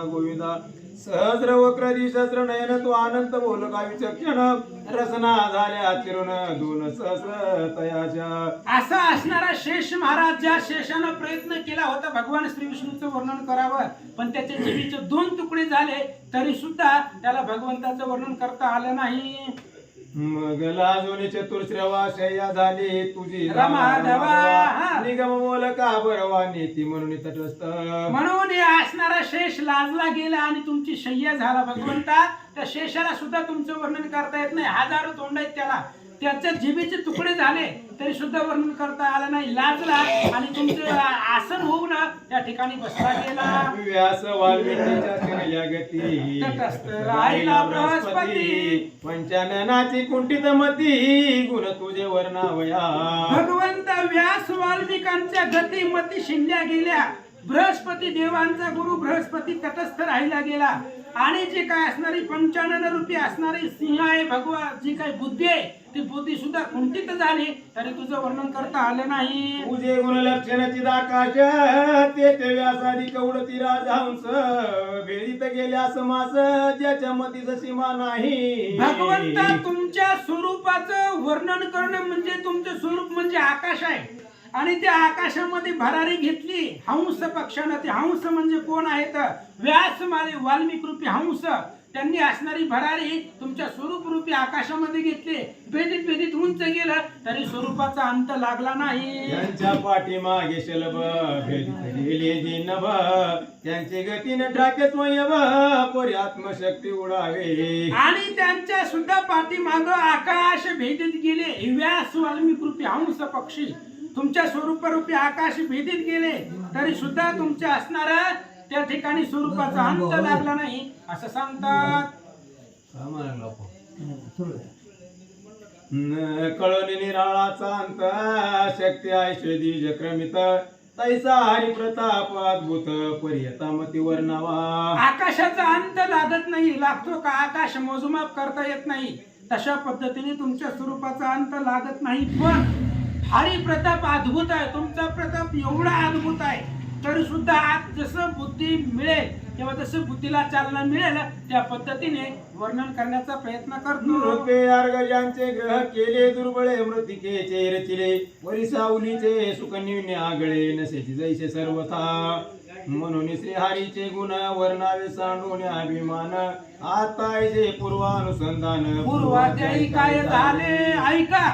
गोविंदा सहस्र वक्रदी सहस्र नयन तू अनंत बोल का विचक्षण रसना झाल्या चिरून दोन सहस्र तयाच्या. असा असणारा शेष महाराज ज्या शेषानं प्रयत्न केला होता भगवान श्री विष्णूचं वर्णन करावं, पण त्याचे जीवीचे 2 तुकडे झाले तरी सुद्धा त्याला भगवंताचं वर्णन करता आलं नाही. मग लाजून चतुर्श्रवा शय्या झाली तुझी रमाधवा निगम बोल का बरवा नीती म्हणून तटस्थ. म्हणून हे असणारा शेष लाजला गेला आणि तुमची शय्या झाला भगवंता. त्या शेषाला सुद्धा तुमचं वर्णन करता येत नाही. हजारो तोंड आहेत त्याला, त्याचे जिभेचे तुकडे झाले तरी सुद्धा वर्णन करता आलं नाही. लाजला आणि तुमचं आसन होऊन त्या ठिकाणी बसला गेला. व्यास वाल्मिकीच्या केल्या गती तटस्थ राहिला बृहस्पती. पंचाननाची कुंठित मती गुण तुझे वर्णावया. भगवंत व्यास वाल्मिकांच्या गती मती शिंद्या गेल्या. बृहस्पती देवांचा गुरु बृहस्पती तटस्थ राहिला गेला. आणि जे काय असणारी 95 रूपी असणारी सिंह आहे भगवा, जी काही बुद्धी आहे ती बुद्धी सुद्धा कुंठित झाली तरी तुझं वर्णन करता आलं नाही. तुझे गुण लक्षणाची आकाश ते व्यासादी कवडती राजहंस भेदीत गेल्या समास ज्याच्या मतीच सीमा नाही. भगवंता तुमच्या स्वरूपाचं वर्णन करणं म्हणजे तुमचं स्वरूप म्हणजे आकाश आहे आणि त्या आकाशामध्ये भरारी घेतली हंस पक्षानं. ते हंस म्हणजे कोण आहेत? व्यास माले वाल्मिक रूपी हंस. त्यांनी असणारी भरारी तुमच्या स्वरूप रूपी आकाशामध्ये घेतली. भेदीत भेदीत उंच गेलं तरी स्वरूपाचा अंत लागला नाही. त्यांच्या पाठीमागे शलभ भेदीत गेले जिनभ त्यांची गतीने ठाके स्वयंभ परी आत्मशक्ती उडावे. आणि त्यांच्या सुद्धा पाठीमाग आकाश भेदीत गेले. व्यास वाल्मिक रूपी हंस पक्षी तुमच्या स्वरूपरूपी आकाश भेदीत गेले तरी सुद्धा तुमच्या असणारा त्या ठिकाणी स्वरूपाचा अंत लागला नाही असं सांगतात. कळणी निराळाचा अंत शक्ती ऐश्वर्य क्रमित तैसा हरी प्रताप अद्भुत पर्यतामती वर्णावा. आकाशाचा अंत लागत नाही. लागतो का? आकाश मोजमाप करता येत नाही. तशा पद्धतीने तुमच्या स्वरूपाचा अंत लागत नाही. पण हरी प्रताप अद्भुत आहे. तुमचा प्रताप एवढा अद्भुत आहे तरी सुद्धा आज जसं बुद्धी मिळेल तेव्हा जसं बुद्धीला चालना मिळेल त्या पद्धतीने वर्णन करण्याचा प्रयत्न करतो. रूपे अर्गजांचे ग्रह केले दुर्बळे मृतिकेचे रचिले वरिसावलीचे सुकन्युने आगळे नसेची जैसे सर्वथा. म्हणून श्रीहरीचे गुण वर्णावे सांडून अभिमान आता जे पूर्वानुसंधान पूर्वाध्यायी काय झाले ऐका.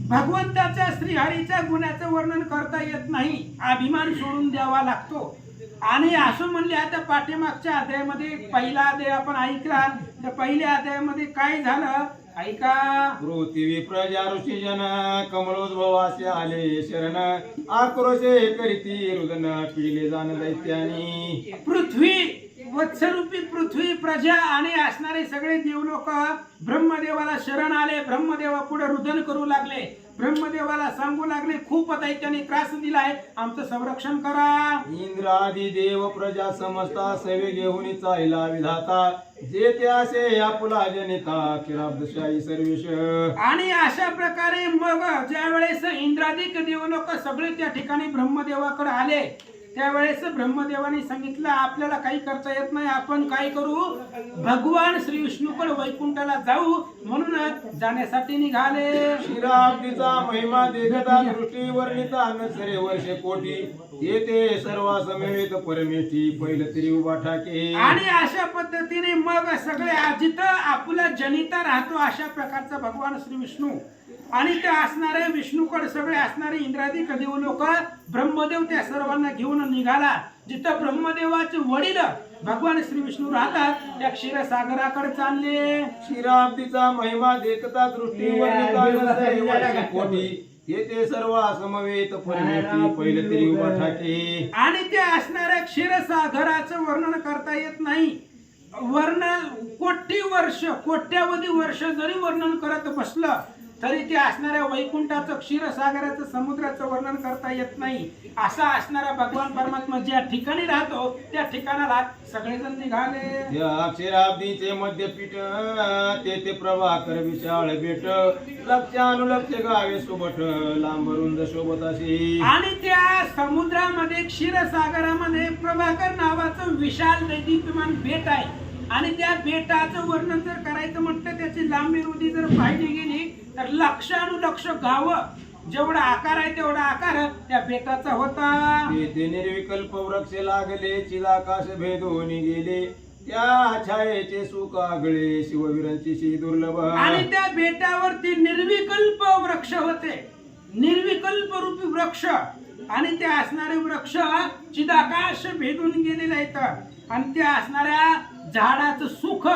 भगवंताच्या श्रीहरीच्या गुणाचं वर्णन करता येत नाही. अभिमान सोडून द्यावा लागतो. आणि असं म्हणले आता पाठीमागच्या अध्यायामध्ये पहिला अध्याय आपण ऐकला. तर पहिल्या अध्यायामध्ये काय झालं ऐका. पृथ्वी प्रजा ऋषी जन कमलोद्भवासे आले शरण आक्रोशे करीती रुदन पिले जाण दैत्यानी. पृथ्वी वत्सरूपी पृथ्वी प्रजा आणि असणारे सगळे देवलोक ब्रह्मदेवाला शरण आले. ब्रह्मदेवा पुढे रुदन करू लागले. ब्रह्मदेवाला सांगू लागले खूप दैत्याने त्रास दिलाय, आमचं संरक्षण करा. इंद्रादी देव प्रजा समजता सेवे घेऊन चालला विधाता जे ते असे आपुला जनिता किराब्दशाही सर्वेश. आणि अशा प्रकारे मग ज्या वेळेस इंद्रादिक देवलोक सगळे त्या ठिकाणी ब्रह्मदेवाकडे आले त्यावेळेस ब्रह्मदेवाने सांगितलं आपल्याला काही करता येत नाही, आपण काय करू, भगवान श्री विष्णूकडे वैकुंठाला जाऊ. म्हणून जाण्यासाठी निघाले. शिराब्दीचा महिमा देखता दृष्टी वर्णिता नसरे वर्षे कोटी येते सर्व समेत परमेष्ठी पहिलं तरी उभा ठाके. आणि अशा पद्धतीने मग सगळे जिथं आपला जनिता राहतो अशा प्रकारचा भगवान श्री विष्णू आणि ते असणारे विष्णूकडे सगळे असणारे इंद्रादी देव लोक ब्रह्मदेव त्या सर्वांना घेऊन निघाला. जिथं ब्रह्मदेवाचे वडील भगवान श्री विष्णू राहतात त्या क्षीरसागराकडे चालले. क्षीराब्दीचा महिमा देखता दृष्टी वर्णिता कोटी येते सर्व समवेत परमेष्ठी पहिलं तरी उभा ठाके. आणि ते असणाऱ्या क्षीरसागराचं वर्णन करता येत नाही. कोट्यावधी वर्ष जरी वर्णन करत बसलं तरी ते असणाऱ्या वैकुंठाचं क्षीरसागराचं समुद्राचं वर्णन करता येत नाही. असा असणारा भगवान परमात्मा ज्या ठिकाणी राहतो त्या ठिकाणाला सगळेजण निघाले. त्या अक्षराब्दीचे मध्यपीठ ते प्रभाकर विशाळ बेट लक्षानुलक्ष गावे सोबत लांबरुंद शोभत असे. आणि त्या समुद्रामध्ये क्षीरसागरामध्ये प्रभाकर नावाचं विशाल दैदिप्यमान बेट आहे. आणि त्या बेटाचं वर्णन जर करायचं म्हटलं त्याची लांबी रुंदी जर पाहिली गेली तर लक्षानुलक्ष गावं जेवढा आकार आहे तेवढा आकार त्या बेटाचा होता. ते निर्विकल्प वृक्ष लागले चिदाकाश भेदून गेले त्या छायेचे सुख आगळे शिववीरांची शी दुर्लभ. आणि त्या बेटावरती निर्विकल्प वृक्ष होते. निर्विकल्प रूपी वृक्ष आणि ते असणारे वृक्ष चिदाकाश भेदून गेलेले आहेत. आणि त्या असणाऱ्या झाडाचं सुख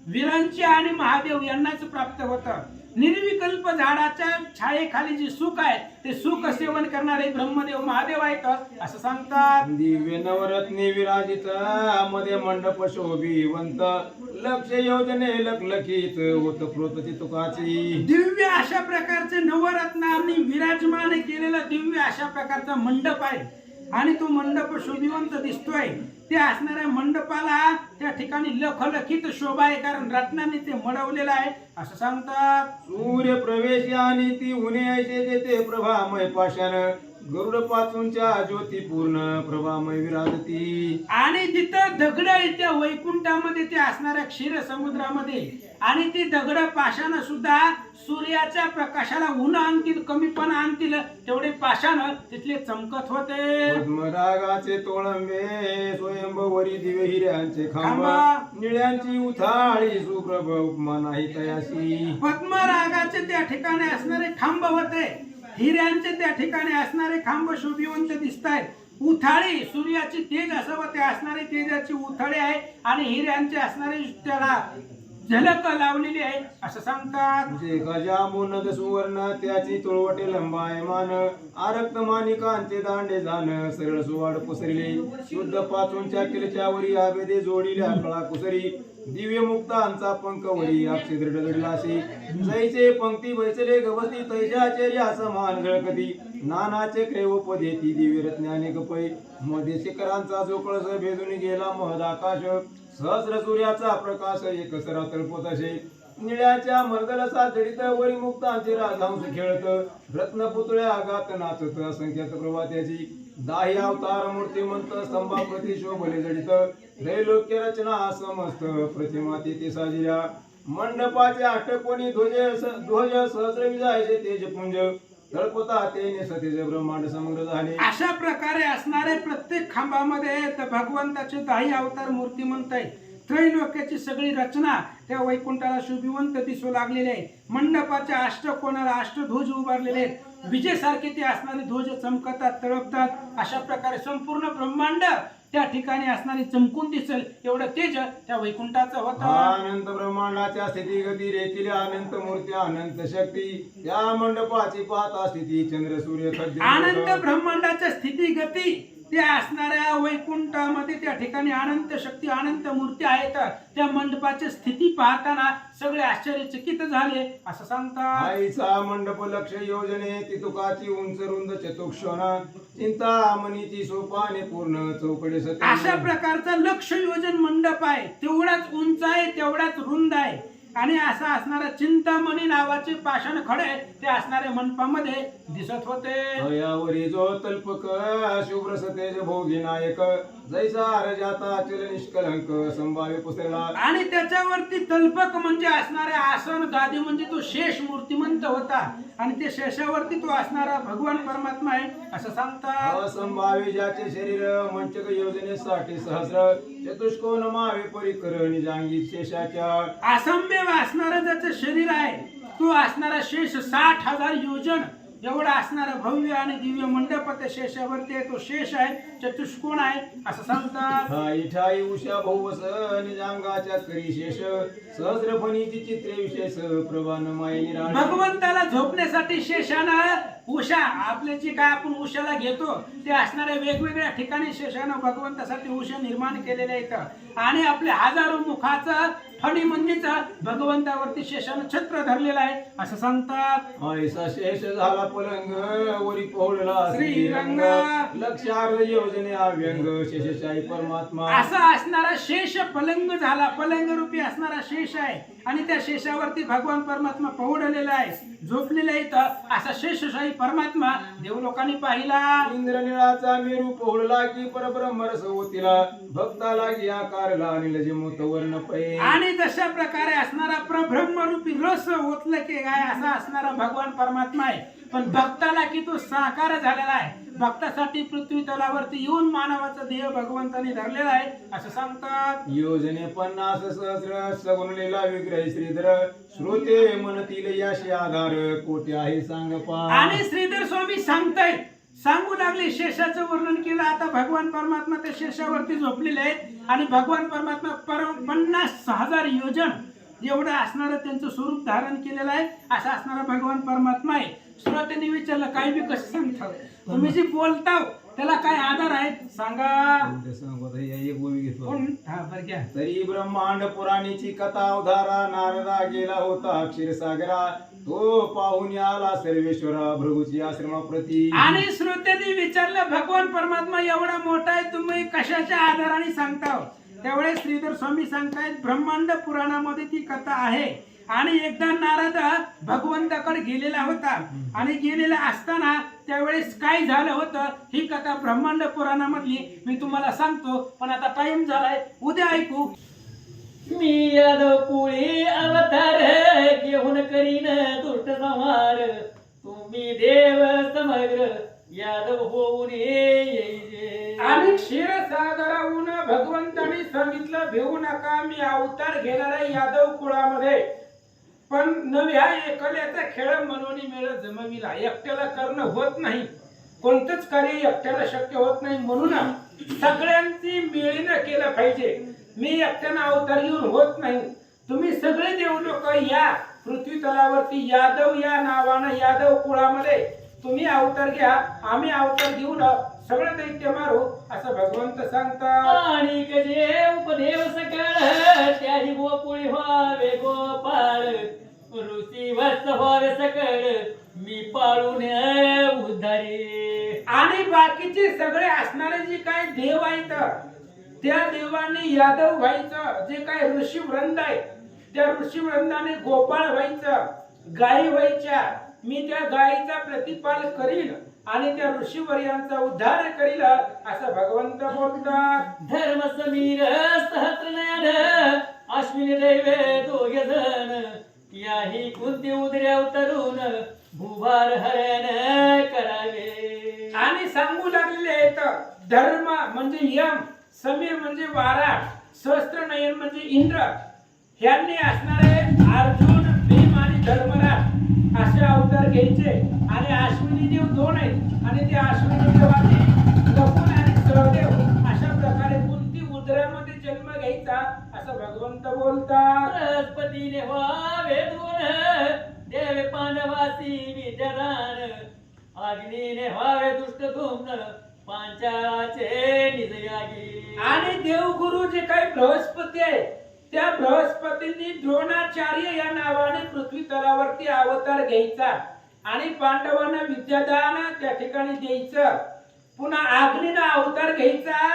वीरांची आणि महादेव यांनाच प्राप्त होतं. निर्विकल्प झाडाच्या छायेखाली जे सुख आहे ते सुख सेवन करणारे ब्रह्मदेव महादेव आहेत असं सांगतात. दिव्य नवरत्ने विराजित मध्ये मंडप शोभिवंत लक्ष योजने लखलखीत होत प्रोत तुकाची. दिव्य अशा प्रकारचे नवरत्नांनी विराजमान केलेला दिव्य अशा प्रकारचा मंडप आहे. आणि तो मंडप शोभिवंत दिसतोय. त्या असणाऱ्या मंडपाला त्या ठिकाणी लखलखित शोभा आहे कारण रत्नांनी ते मडवलेलं आहे असं सांगतात. सूर्य प्रवेश आणि ती उणे ऐसे जेथे प्रभामय पाषाण गरुड पाचूंच्या ज्योती पूर्ण प्रभामय विराजती. आणि तिथं दगड आहे त्या वैकुंठामध्ये ते असणाऱ्या क्षीर समुद्रामध्ये. आणि ती दगड पाषाण सुद्धा सूर्याच्या प्रकाशाला ऊन आणतील कमीपणा आणतील तेवढे पाषाण तिथले चमकत होते. पद्मरागाचे तोळंबे स्वयंभवरी दिवे हिऱ्यांचे खांब खांबा. निळ्यांची उथाळी सुप्रभ उपमा नाही तयासी. पद्मरागाचे त्या ठिकाणी असणारे खांब होते. हिऱ्यांचे त्या ठिकाणी असणारे खांब शोभिवंत दिसत आहेत. उथाळी सूर्याची तेज असावं ते असणारे तेजाची उथाळी आहे. आणि हिऱ्यांचे असणारे त्याला झलक लावलेली आहे असं सांगतात. जे गजामुनद सुवर्ण त्याची तुळवटे लंबायमान आरक्त मानिकांचे दांडे जाण सरळ सुवाड पसरले शुद्ध पाचूंच्या किलच्यावरी आवेदे जोडील्या कळा कुसरी दिव्य मुक्तांचा पंकवरी अक्षय दृढ दडलाशी जैसे पंक्ती बैसले गवती तैशाचर्या समान झळकती नानाचे क्रेवपदेती दिव्य रत्नाने कपै मध्ये शिखरांचा जो कळस भेदून गेला महदाकाश सहस्र सूर्याचा प्रकाश एक सरा तळपत असे निळ्याच्या मर्दलसा जडित वरी मुक्तांचे राजहंस खेळत रत्न पुतळ्या आगात नाचत असंख्यात प्रभात्याची दाही अवतार मूर्तिमंत स्तंभाप्रती शोभले जडित त्रैलोक्य रचना समस्त प्रतिमा तेथे साजिल्या मंडपाचे अष्टकोनी ध्वज सहस्र विजायचे तेजपुंज तळपता तेने सतेज ब्रह्मांड समग्र झाले. अशा प्रकारे असणारे प्रत्येक खांबामध्ये भगवंताचे दाही अवतार मूर्तिमंत आहे. त्रैलोक्याची सगळी रचना त्या वैकुंठाला शोभिवंत दिसू लागलेले आहे. मंडपाच्या अष्टकोनाला अष्टध्वज उभारलेले आहेत. विजेसारखे ते असणारे ध्वज चमकतात तळपतात अशा प्रकारे संपूर्ण ब्रह्मांड त्या ठिकाणी असणारी चमकून दिसेल एवढं तेज त्या वैकुंठाचं होतं. अनंत ब्रह्मांडाच्या स्थिती गती रेखील अनंत मूर्ती अनंत शक्ती त्या मंडपाची पाहता स्थिती चंद्र सूर्य अनंत ब्रह्मांडाच्या स्थिती गती त्या असणाऱ्या वैकुंठामध्ये त्या ठिकाणी अनंत शक्ती अनंत मूर्ती आहेत. त्या मंडपाची स्थिती पाहताना सगळे आश्चर्यचकित झाले असं सांगतात. आईचा मंडप लक्ष योजने तितुकाची उंच रुंद चतुक्षण चिंतामणीची सोपाने पूर्ण चौकडे सत्य. अशा प्रकारचा लक्ष योजन मंडप आहे. तेवढाच उंच आहे तेवढाच रुंद आहे. आणि असा असणारा चिंतामणी नावाचे पाषाण खडे ते असणाऱ्या मंडपामध्ये दिसत होते. हयावरी जो तल्पक शुभ्र सतेज भोगी नायक जैसा रजाता अचल निष्कलंक संभाव्य पसरला. आणि त्याच्यावरती तल्पक म्हणजे असणारे आसन गादी म्हणजे तो शेष मूर्तिमंत होता. आणि ते शेषावरती तो असणारा भगवान परमात्मा आहे असं सांगतात. असंभाव्य ज्याचे शरीर मंचक योजनेसाठी सहस्र चतुष्कोन मावे परिकर निजांगी शेषाच्या. असंभ्य असणारं ज्याचं शरीर आहे तो असणारा शेष 60,000 योजन एवढा असणारा भव्य आणि दिव्य मंडप त्या शेषावरती आहे. तो शेष आहे चतुष्कोण आहे असं सांगतात. ठाई ठाई उषा बहुवस निजांगाच्या करी शेष सहस्रफणीची चित्रे विशेष प्रभान माये निराळे. भगवंताला झोपण्यासाठी शेषानं उषा आपले जे काय आपण उषाला घेतो ते असणाऱ्या वेगवेगळ्या ठिकाणी शेषानं भगवंतासाठी उषा निर्माण केलेल्या आहेत आणि आपल्या हजारो मुखाचं फणी म्हणजेच भगवंतावरती शेषानं छत्र धरलेलं आहे असं सांगतात. ऐसा शेष झाला पलंग वरी पौळला श्रीरंग. लक्षार योजने अव्यंग शेषशाही परमात्मा. असा असणारा शेष पलंग झाला, पलंग रूपी असणारा शेष आहे आणि त्या शेषावरती भगवान परमात्मा पौडलेला आहे, झोपलेला आहे. तर असा शेषशाही परमात्मा देव लोकांनी पाहिला. इंद्रनिळाचा मेरू पौळला की परब्रह्म रस होतीला भक्ताला की आकारला आणि लजिमूत वर्ण पै. आणि तशा प्रकारे असणारा प्रब्रह्मरूपी रस ओतलं की काय असा असणारा भगवान परमात्मा आहे. पण भक्ताला की तो साकार झालेला आहे, भक्तासाठी पृथ्वी तलावरती येऊन मानवाचा देह भगवंताने धरलेला आहे असं सांगतात. योजने 50 सहस्र सगुणलेला विग्रह श्रीधर श्रोते म्हणतील याशी आधार कोटी आहे सांग पा. आणि श्रीधर स्वामी सांगतायत, सांगू लागले शेषाचं वर्णन केलं. आता भगवान परमात्मा त्या शेषावरती झोपलेले आहेत आणि भगवान परमात्मा 50,000 योजन एवढं असणारं त्यांचं स्वरूप धारण केलेलं आहे असा असणारा भगवान परमात्मा आहे. श्रोत्यांनी विचारलं काय बी कसं सांगता तुम्ही जे बोलताव त्याला काय आधार आहे सांगा. एक बोली घेतो. हा बरं घ्या. तरी ब्रह्मांड पुराणीची कथा अवधारा नारदा गेला होता क्षीरसागरा तो पाहून आला सर्वेश्वरा भृगूची आश्रमाप्रती. आणि श्रोत्यांनी विचारलं भगवान परमात्मा एवढा मोठा आहे तुम्ही कशाच्या आधाराने सांगताव. त्यावेळेस श्रीधर स्वामी सांगतायत ब्रह्मांड पुराणामध्ये ती कथा आहे आणि एकदा नारद भगवंताकडे गेलेला होता आणि गेलेला असताना त्यावेळेस काय झालं होतं ही कथा ब्रह्मांड पुराणामधली मी तुम्हाला सांगतो. पण आता टाइम झालाय, उद्या ऐकू. मी यादव कुळी अवतार घेऊन करीन दुष्ट संहार तुम्ही देव समग्र यादव होऊन येईजे. आणि क्षीरसागराहून भगवंतांनी सांगितलं भिवू नका मी अवतार घेणार आहे यादव कुळामध्ये, पण नव्या एकल्याचा खेळ म्हणून मेळ जमविला. एकट्याला करणं होत नाही, कोणतंच कार्य एकट्याला शक्य होत नाही, म्हणून सगळ्यांची मिळीनं केलं पाहिजे. मी एकट्यानं अवतार घेऊन होत नाही, तुम्ही सगळे देव लोक या पृथ्वी तलावरती यादव या नावानं यादव कुळामध्ये तुम्ही अवतार घ्या, आम्ही अवतार घेऊन सगळं दैत्य मारू असं भगवंत सांगतात. आणि जे उपदेव सकळ त्याही गोकुळी व्हावे गोपाळ ऋषी वस्त व्हावे सकळ मी पाळून उद्धारे. आणि बाकीचे सगळे असणारे जे काय देव आहेत त्या देवाने यादव व्हायचं, जे काय ऋषी वृंद आहे त्या ऋषी वृंदाने गोपाळ व्हायचं, गायी व्हायच्या. मी त्या गायीचा प्रतिपाल करील आणि त्या ऋषीवर्यांचा उद्धार करील असं भगवंत बोलतात. धर्म समीर सहस्रनयन अश्विनी दैवे दोघे जण याही कुंती उदऱ्या उतरून भूभार हरण करावे. आणि सांगू लागलेले आहेत धर्म म्हणजे यम, समीर म्हणजे वारा, सहस्त्रनयन म्हणजे इंद्र, ह्यांनी असणारे अर्जुन भीम आणि धर्मराज असे अवतार घ्यायचे. आणि अश्विनी देव 2 आहेत आणि त्या अश्विनी देवाने लपून आणि सहदेव अशा प्रकारे कुंती उदरामध्ये जन्म घ्यायचा असं भगवंत बोलतात. बृहस्पतीने व्हावे दून देवे पांडवासी विद्यादान अग्नीने व्हावे दुष्ट धुम्न पांचाळाचे निजयागी. आणि देवगुरु जे काही बृहस्पती आहे त्या बृहस्पतींनी द्रोणाचार्य या नावाने पृथ्वी तलावरती अवतार घ्यायचा आणि पांडवांना विद्यादान त्या ठिकाणी द्यायचं. पुन्हा अग्नीनं अवतार घ्यायचा,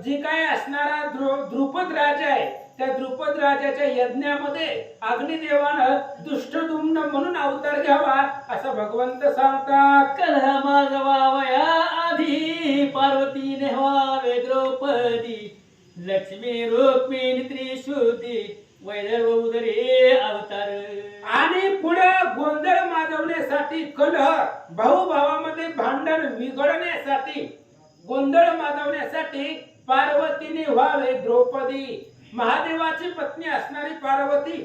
जे काय असणारा द्रुपद राजा आहे त्या द्रुपद राजाच्या यज्ञामध्ये अग्निदेवानं दुष्टदुम्न म्हणून अवतार घ्यावा असं भगवंत सांगतात. कलह मागवावया आधी पार्वतीने व्हावे द्रौपदी लक्ष्मी रुक्मिणी त्रिशुद्धी वैदर्भ उदरे अवतार. आणि पुढे गोंधळ माजवण्यासाठी कलह भाऊभावामध्ये भांडण विघडण्यासाठी गोंधळ माजवण्यासाठी पार्वतीने व्हावे द्रौपदी. महादेवाची पत्नी असणारी पार्वती,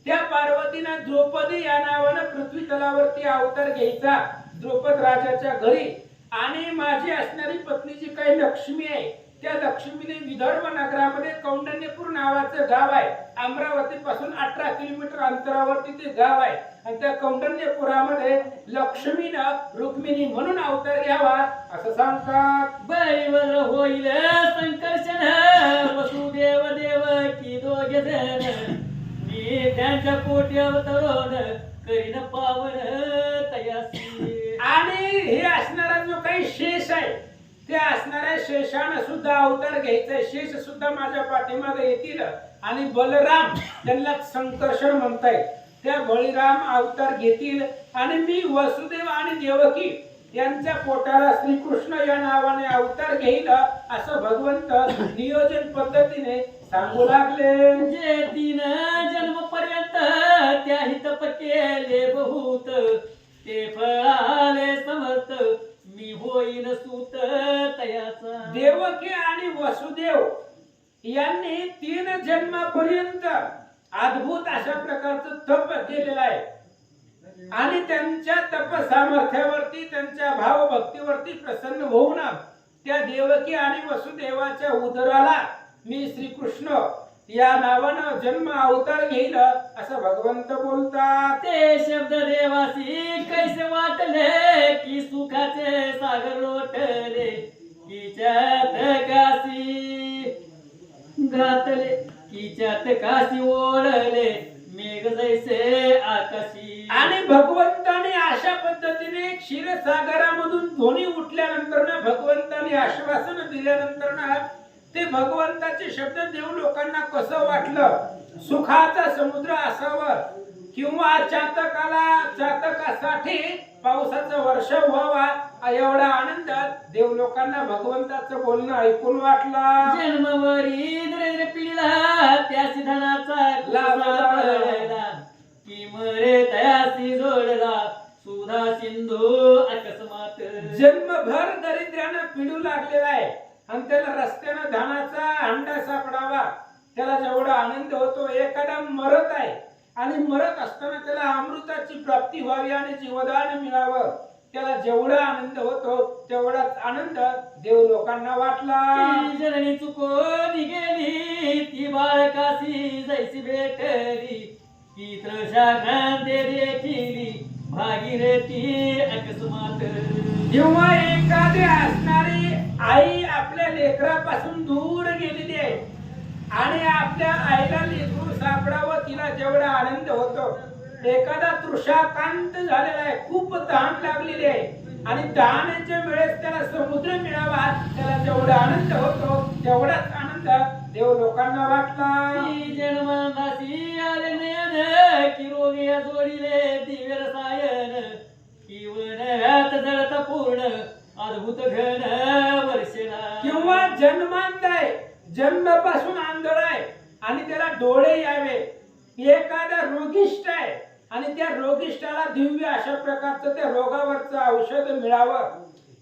त्या पार्वतीने द्रौपदी या नावानं पृथ्वी तलावरती अवतार घ्यायचा द्रौपद राजाच्या घरी. आणि माझी असणारी पत्नी जी काही लक्ष्मी आहे त्या लक्ष्मीने विदर्भ नगरामध्ये कौंडण्यपूर नावाचं गाव आहे. अमरावती पासून 18 किलोमीटर अंतरावरती ते गाव आहे. आणि त्या कौंडण्यपुरामध्ये लक्ष्मीनं रुक्मिणी म्हणून अवतार घ्यावा असं सांगतात. बैवर होईल संकर्षण वसुदेव देवकी दोघे जण मी त्यांच्या पोटी अवतरून करीन पावन तयासी. आणि हे असणारा जो काही शेष आहे त्या असणाऱ्या शेषानं सुद्धा अवतार घ्यायचा. शेष सुद्धा माझ्या पाठीमागे येतील आणि बलराम त्यांना संकर्षण म्हणतायत. त्या बळीराम अवतार घेतील आणि मी वसुदेव आणि देवकी यांच्या पोटाला श्रीकृष्ण या नावाने अवतार घेईल असं भगवंत नियोजन पद्धतीने सांगू लागले. जे 3 जन्म पर्यंत त्याही तप केले बहुत ते फळाले समर्थ मी होईन सूत तयाचा. देवकी आणि वसुदेव यांनी 3 जन्मापर्यंत अद्भुत अशा प्रकारचं तप केलेलं आहे. आणि त्यांच्या तप सामर्थ्यावरती त्यांच्या भावभक्तीवरती प्रसन्न होऊन त्या देवकी आणि वसुदेवाच्या उदराला मी श्रीकृष्ण या नावानं जन्म अवतार घेईल असं भगवंत बोलतात. ते शब्द देवासी कैसे वाटले की सुखाचे सागर लोटले किच्यात काशी घातले किच्यात काशी ओढले मेघ जैसे आकाशी. आणि भगवंताने अशा पद्धतीने क्षीरसागरामधून ध्वनी उठल्यानंतर भगवंताने आश्वासन दिल्यानंतर ते भगवंताचे शब्द देव लोकांना कसं वाटलं. सुखाचा समुद्र असावं किंवा चातकासाठी पावसाचा वर्षाव व्हावा एवढा आनंद देव लोकांना भगवंताचं बोलणं ऐकून वाटला. जन्मवरी दरिद्र पिढीला त्यासी धनाचा लाभ पडला की मरे तयासी जोडला सुधा सिंधू अकस्मात. जन्मभर दरिद्र्यानं पिडू लागलेला आहे आणि त्याला रस्त्यानं धनाचा हंडा सापडावा त्याला जेवढा आनंद होतो. एखादा मरत आहे आणि मरत असताना त्याला अमृताची प्राप्ती व्हावी आणि जीवदान मिळावं त्याला जेवढा आनंद होतो तेवढाच आनंद देव लोकांना वाटला. जननी चुकून गेली ती बाळकाशी जैसी भेटली की तृषा खांदे देखिली भागीरथी अकस्मात. जेव्हा एखादी असणारी आई आपल्या लेकरापासून दूर गेलेली आहे आणि आपल्या आईला लेकरू सापडावं तिला जेवढा आनंद होतो. एखादा तृषाकांत झालेला आहे खूप तहान लागलेली आहे आणि तहानेच्या वेळेस त्याला समुद्र मिळावा त्याला जेवढा आनंद होतो तेवढाच आनंद देव लोकांना वाटला. जन्मनाशी आले नयन की रोगी जोडीले दिव्य रसायन की वनात जळत पूर्ण अद्भुत घन वर्षला. किंवा जन्मांध आहे जन्मापासून आंधळ आहे आणि त्याला डोळे यावे. एखादा रोगिष्ट आहे आणि त्या रोगिष्टाला दिव्य अशा प्रकारचं त्या रोगावरचं औषध मिळावं.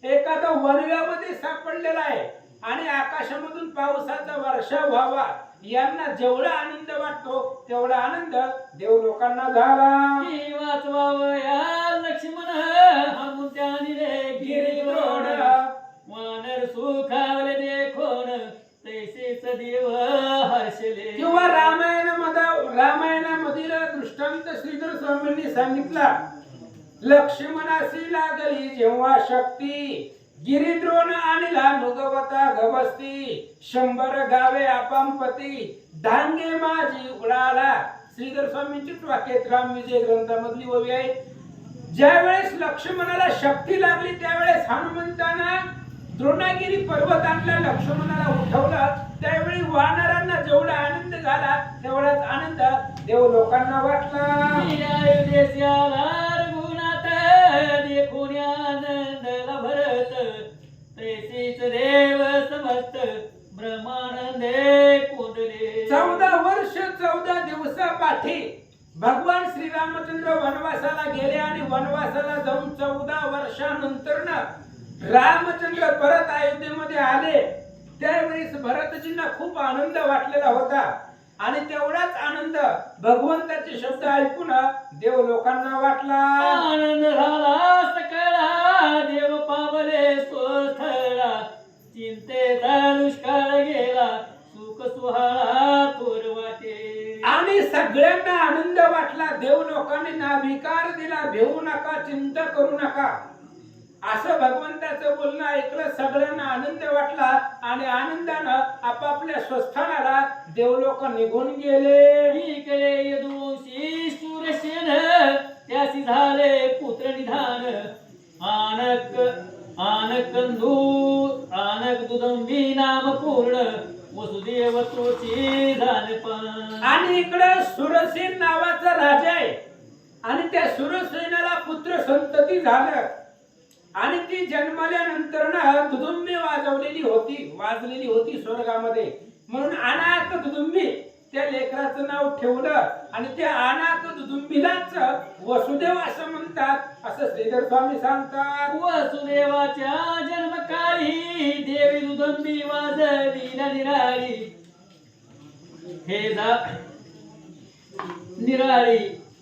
एखादा वनव्यामध्ये सापडलेला आहे आणि आकाशामधून पावसाचा वर्षाव व्हावा यांना जेवढा आनंद वाटतो तेवढा आनंद देव लोकांना झाला. वाचवावया लक्ष्मण हामून त्यानी रे गिरिद्रोण वानर सुखावले देखोन तैसेच देव हर्षले. किंवा रामायणामधील दृष्टांत श्रीधर स्वामींनी सांगितला. लक्ष्मणाशी लागली जेव्हा शक्ती गिरिद्रोण आणला नुगवता गवस्ती 100 गावे आपांपती धांगे माझी उडाला. श्रीधर स्वामींचीच वाक्य राम विजय ग्रंथामधली ओवी आहे. ज्या वेळेस लक्ष्मणाला शक्ती लागली त्यावेळेस हनुमंताना द्रोणागिरी पर्वत आणला लक्ष्मणाला उठवलं. त्यावेळी वानरांना जेवढा आनंद झाला तेवढाच आनंद देव लोकांना वाटला. देखून आनंद भरत तैसीच देव समस्त ब्रह्मानंदे कुंडले. 14 वर्ष 14 दिवसापाठी भगवान श्रीरामचंद्र वनवासाला गेले आणि वनवासाला जाऊन 14 वर्षानंतर रामचंद्र परत अयोध्येमध्ये आले. त्यावेळेस भरतजींना खूप आनंद वाटलेला होता आणि तेवढाच आनंद भगवंताचे शब्द ऐकून देव लोकांना वाटला. आनंद झाला सकळा देव पावले सोथळा चिंतेचा दुष्काळ देव लोकांनी नाभिकार दिला, भेऊ नका, चिंता करू नका, असं भगवंताचं बोलणं ऐकलं. सगळ्यांना आनंद वाटला आणि आनंदानं आपापल्या स्वस्थानाला देवलोक निघून गेले. इकडे यदुवंशी शूरसेन त्यासी झाले पुत्र निधान. आनक आनक दुदंबी नाम पूर्ण वसुदेव तोची झालपण. आणि इकडं सुरसेन नावाचा राजा आहे आणि त्या सुरसेनाला पुत्र संतती झालं आणि ती जन्मल्यानंतर ना दुदुंबी वाजलेली होती स्वर्गामध्ये. म्हणून अनाक दुदुंबी त्या लेकराचं नाव ठेवलं आणि त्या अनाक दुदुंबीलाच वसुदेव असं म्हणतात, असं श्रीधर स्वामी सांगतात. वसुदेवाच्या जन्मकाळी देवी दुदंबी वाजली निराळी. हे जा निराळी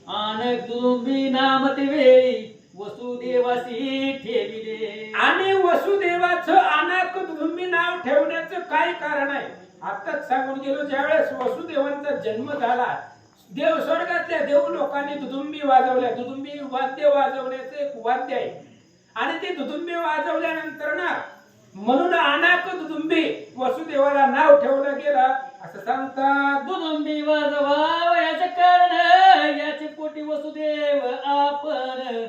आनक दुदुंबी नाम ते वेळी वसुदेवासी ठेविले. आणि वसुदेवाचं अनाक दुदुंबी नाव ठेवण्याचं काय कारण आहे आताच सांगून गेलो. ज्यावेळेस वसुदेवांचा जन्म झाला, देव स्वर्गातल्या देव लोकांनी दुदुंबी वाजवल्या. दुदुंबी वाद्य वाजवण्याचं एक वाद्य आहे आणि ते दुदुंबी वाजवल्यानंतर ना म्हणून अनाक दुदुंबी वसुदेवाला नाव ठेवलं गेलं असं सांगतात. दुदुंबी वाजवावयाचं कारण याचे पोटी वसुदेव आपण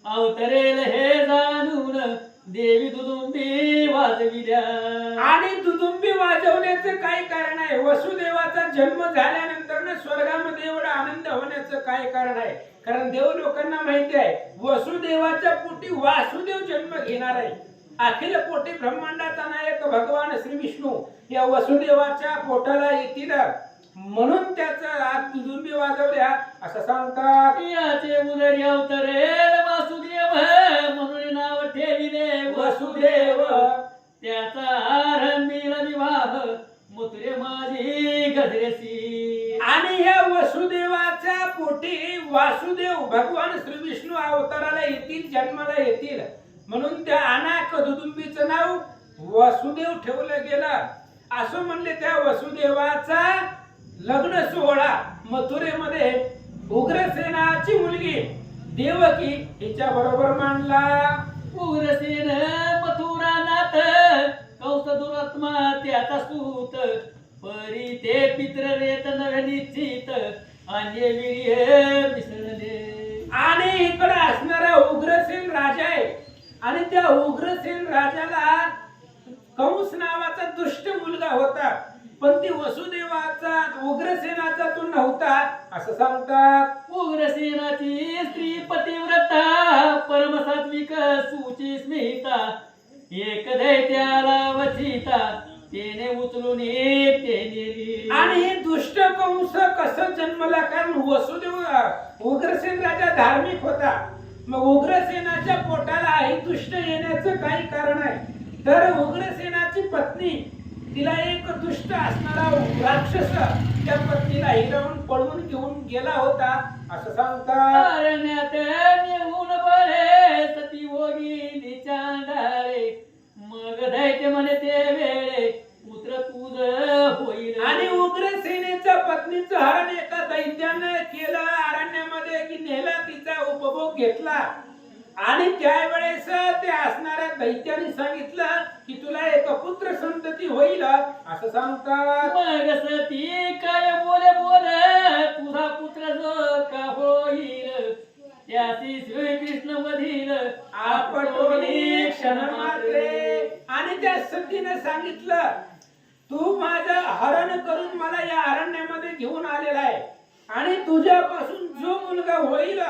अवतरेल हे जाणून देवी दुदुंबी वाजविल्या. आणि दुदुंबी वाजवण्याचं काय कारण आहे? वसुदेवाचा जन्म झाल्यानंतर ना स्वर्गामध्ये एवढा आनंद होण्याचं काय कारण आहे? कारण देव लोकांना माहिती आहे वसुदेवाच्या पोटी वासुदेव जन्म घेणार आहे. अखिल कोटी ब्रह्मांडाचा नायक भगवान श्री विष्णू या वसुदेवाच्या पोटाला येतील म्हणून त्याचा आज दुदुंबी वाजवल्या असं सांगतात. याचे उदरी अवतरेल वासुदेव म्हणून नाव ठेविले वसुदेव. त्याचा आरंभील विवाह मथुरे माझी गजरेसी. आणि या वसुदेवाच्या पोटी वासुदेव भगवान श्री विष्णू अवताराला येतील, जन्माला येतील म्हणून त्या अनाक दुदुंबीचं नाव वसुदेव ठेवलं गेलं. असं म्हणले त्या वसुदेवाचा लग्न सोहळा मथुरेमध्ये उग्रसेनाची मुलगी देवकी हिच्या बरोबर मांडला. उग्रसेन मथुरानाथ कौस दुरात्मा त्याचा सूत परी ते पित्र रेत नव्हे निश्चित अन्य विरी मिसळले. आणि इकडे असणारा उग्रसेन राजा आहे आणि त्या उग्रसेन राजाला कंस नावाचा दुष्ट मुलगा होता पण ती वसुदेवाचा उग्रसेनाचा तो नव्हता असं सांगतात. उग्रसेनाची स्त्री पतिव्रता परमसात्विक सुची स्मिता एक दैत्याला वचिता तेने उचलून ते नेली. आणि हे दुष्ट कंस कसं जन्मला? कारण वसुदेव उग्रसेन राजा धार्मिक होता. मग उग्रसेनाच्या पोटाला हे दुष्ट येण्याचं काही कारण आहे? तर उग्रसेनाची पत्नी तिला एक दुष्ट असणारा राक्षस त्या पत्नीला हिरावून पळवून घेऊन गेला होता असं सांगतात. अरण्यात नेऊन बरे सती होगी चांडाळे मग दैत्य म्हणे ते वेळे पुत्र तुझ होईल. आणि उग्रसेनेच्या पत्नीचं हरण एका दैत्यानं केलं अरण्यामध्ये की नेला, तिचा उपभोग घेतला आणि त्यावेळेस ते असणाऱ्या दैत्याने सांगितलं की तुला एक पुत्र संतती होईल असं सांगतात. मग सती काय बोले तुझा पुत्र जो का होईल त्याची श्रीकृष्ण वधील आपटोनी क्षण मात्रे. आणि त्या सतीने सांगितलं तू माझं हरण करून मला या अरण्यामध्ये घेऊन आलेला आहे आणि तुझ्यापासून जो मुलगा होईल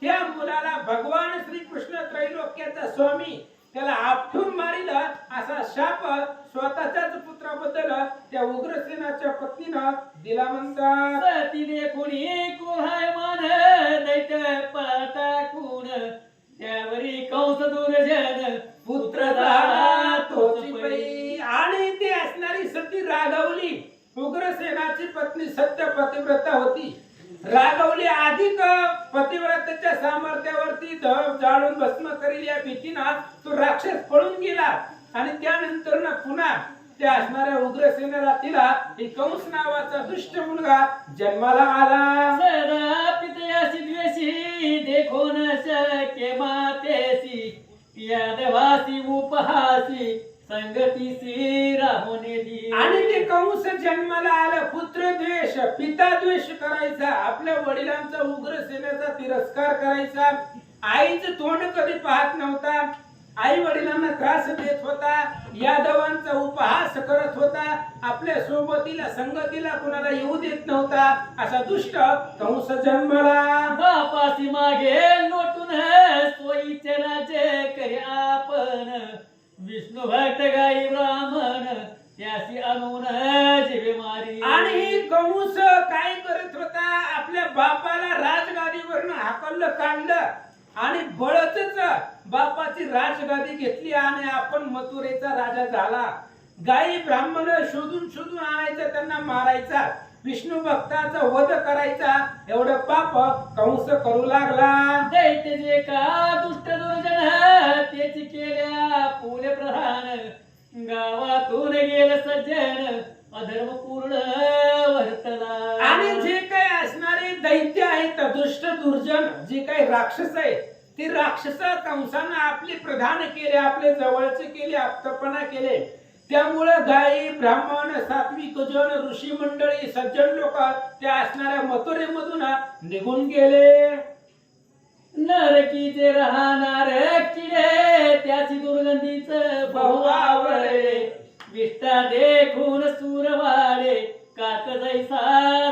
त्या मुलाला भगवान श्री कृष्ण त्रैलोक्याचा स्वामी त्याला आपटून मारील असा शाप स्वतःच्याच पुत्राबद्दल त्या उग्रसेनाच्या पत्नीनं दिला म्हणतात. सतीने कोणी क्रोधायमान दैत्य पळता कोण त्यावरी कंस दुर्जन पुत्र झाला तोची पै. आणि ती असणारी सती रागवली. उग्रसेनाची पत्नी सत्य पतिव्रता होती. रागवली अधिक पतिव्रतेच्या सामर्थ्यावरती जाळून भस्म करील या भीतीनं तो राक्षस पळून गेला आणि त्यानंतर ना पुन्हा त्या असणाऱ्या उग्रसेनेला तिला कंस नावाचा दुष्ट मुलगा जन्माला आला. सदा पितया द्वेषी द्वेषी देखो न शक्य मातेसी यादवासी उपहासी संगतीसी राहोने दी. आणि ते कंस जन्माला आलं, पुत्र द्वेष, पिता द्वेष करायचा, आपल्या वडिलांचा उग्रसेनेचा तिरस्कार करायचा, आईचं तोंड कधी पाहत नव्हता, आई वडिलांना त्रास देत होता, यादवांचा उपहास करत होता, आपल्या सोबतीला संगतीला कुणाला येऊ देत नव्हता, असा दुष्ट कंस जन्माला. बापासी मागे लोटून सोयीचे राज्य करे आपण विष्णू भक्त गाई ब्राह्मण त्यासी आणून जीवे मारी. आणि ही कंस काय करत होता, आपल्या बापाला राजगादीवरनं हाकललं, काढलं आणि बळतच बापाची राजगादी घेतली आणि आपण मथुरेचा राजा झाला. गायी ब्राह्मण शोधून शोधून आणायचं, त्यांना मारायचा, विष्णू भक्ताचा वध करायचा, एवढं पाप कंस करू लागला. दैत्य जे का दुष्ट दुर्जन त्याची केल्या पुले प्रधान गावातून गेलं सज्जन अधर्म पूर्ण वर्तला. आणि जे काही असणारे दैत्य आहेत, दुष्ट दुर्जन, जे काही राक्षस आहे, ते राक्षस कंसानं आपले प्रधान केले, आपले जवळचे केले, आप्तपणा केले. त्यामुळे गायी ब्राह्मण सात्विक जन ऋषी मंडळी सज्जन लोक त्या असणाऱ्या मथुरेमधून निघून गेले. नरकीचे राहणार किडे त्याची दुर्गंधीच बहु आवडे विष्टा देखून सूर वाढे काक जैसा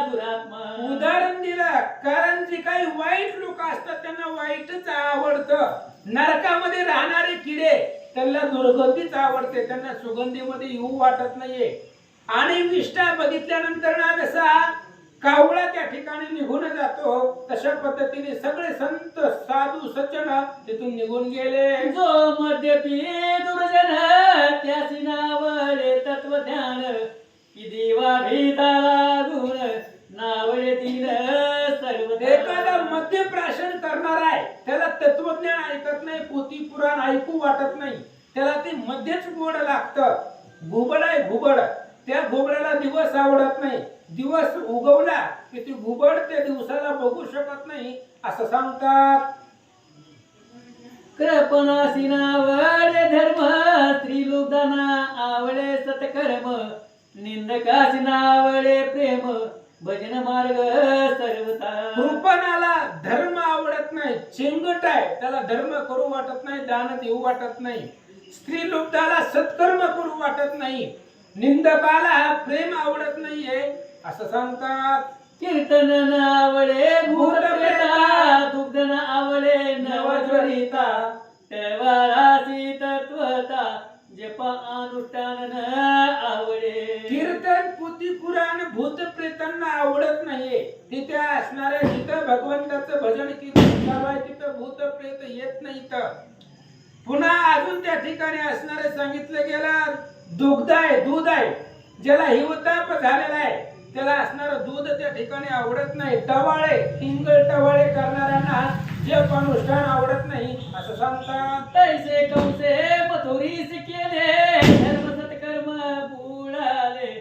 दुरात्मा. उदाहरण दिलं, कारण जे काही वाईट लोक असतात त्यांना वाईटच आवडतं. नरकामध्ये राहणारे किडे त्यांना दुर्गंधीच आवडते, त्यांना सुगंधीमध्ये येऊ वाटत नाहीये. आणि विष्ठा बघितल्यानंतर ना जसा कावळा त्या ठिकाणी निघून जातो, तशा पद्धतीने सगळे संत साधू सज्जन तिथून निघून गेले. जो मद्यपी दुर्जन त्यासी नावले तत्वज्ञान की देवा भीता लागून नावले दिन सर्व. एखादा मद्यप्राशन करणार आहे, त्याला तत्वज्ञान ऐकत नाही, पोथी पुराण ऐकू वाटत नाही, त्याला ते मध्यच गोड लागतं. घुबड आहे घुबड, त्या घुबडाला दिवस आवडत नाही, दिवस उगवला की ती घुबड त्या दिवसाला बघू शकत नाही, असं सांगतात. कृपणासी नावले धर्म त्रिलोकदाना आवळे सत्कर्म निंदकासी नावळे प्रेम भजन मार्ग सर्वता. कृपणाला धर्म आवडत नाही, चेंगट आहे, त्याला धर्म करू वाटत नाही, दान देऊ वाटत नाही, स्त्री लोकाला सत्कर्म करू वाटत नाही, निंदकाला प्रेम आवडत नाहीये, असं सांगतात. कीर्तन आवळे भूत प्रेता दुग्धन आवळे नवज्वरिता तेवारासी तत्वता जपा अनुष्ठान न आवळे. कीर्तन पोथी पुराण भूत प्रेतांना आवडत नाहीये, तिथे असणाऱ्या जिथं भगवंताचं भजन कीर्तन चालू आहे तिथं भूत प्रेत येत नाहीत. पुन्हा अजून त्या ठिकाणी असणारे सांगितलं गेलं, दुग्ध आहे, दूध आहे, ज्याला हिवताप झालेला आहे त्याला असणारं दूध त्या ठिकाणी आवडत नाही. टवाळे, टिंगल टवाळे करणाऱ्यांना जप अनुष्ठान आवडत नाही, असं सांगतात. तैसे कंसे मथुरीस केले धर्म सत्कर्म बुडाले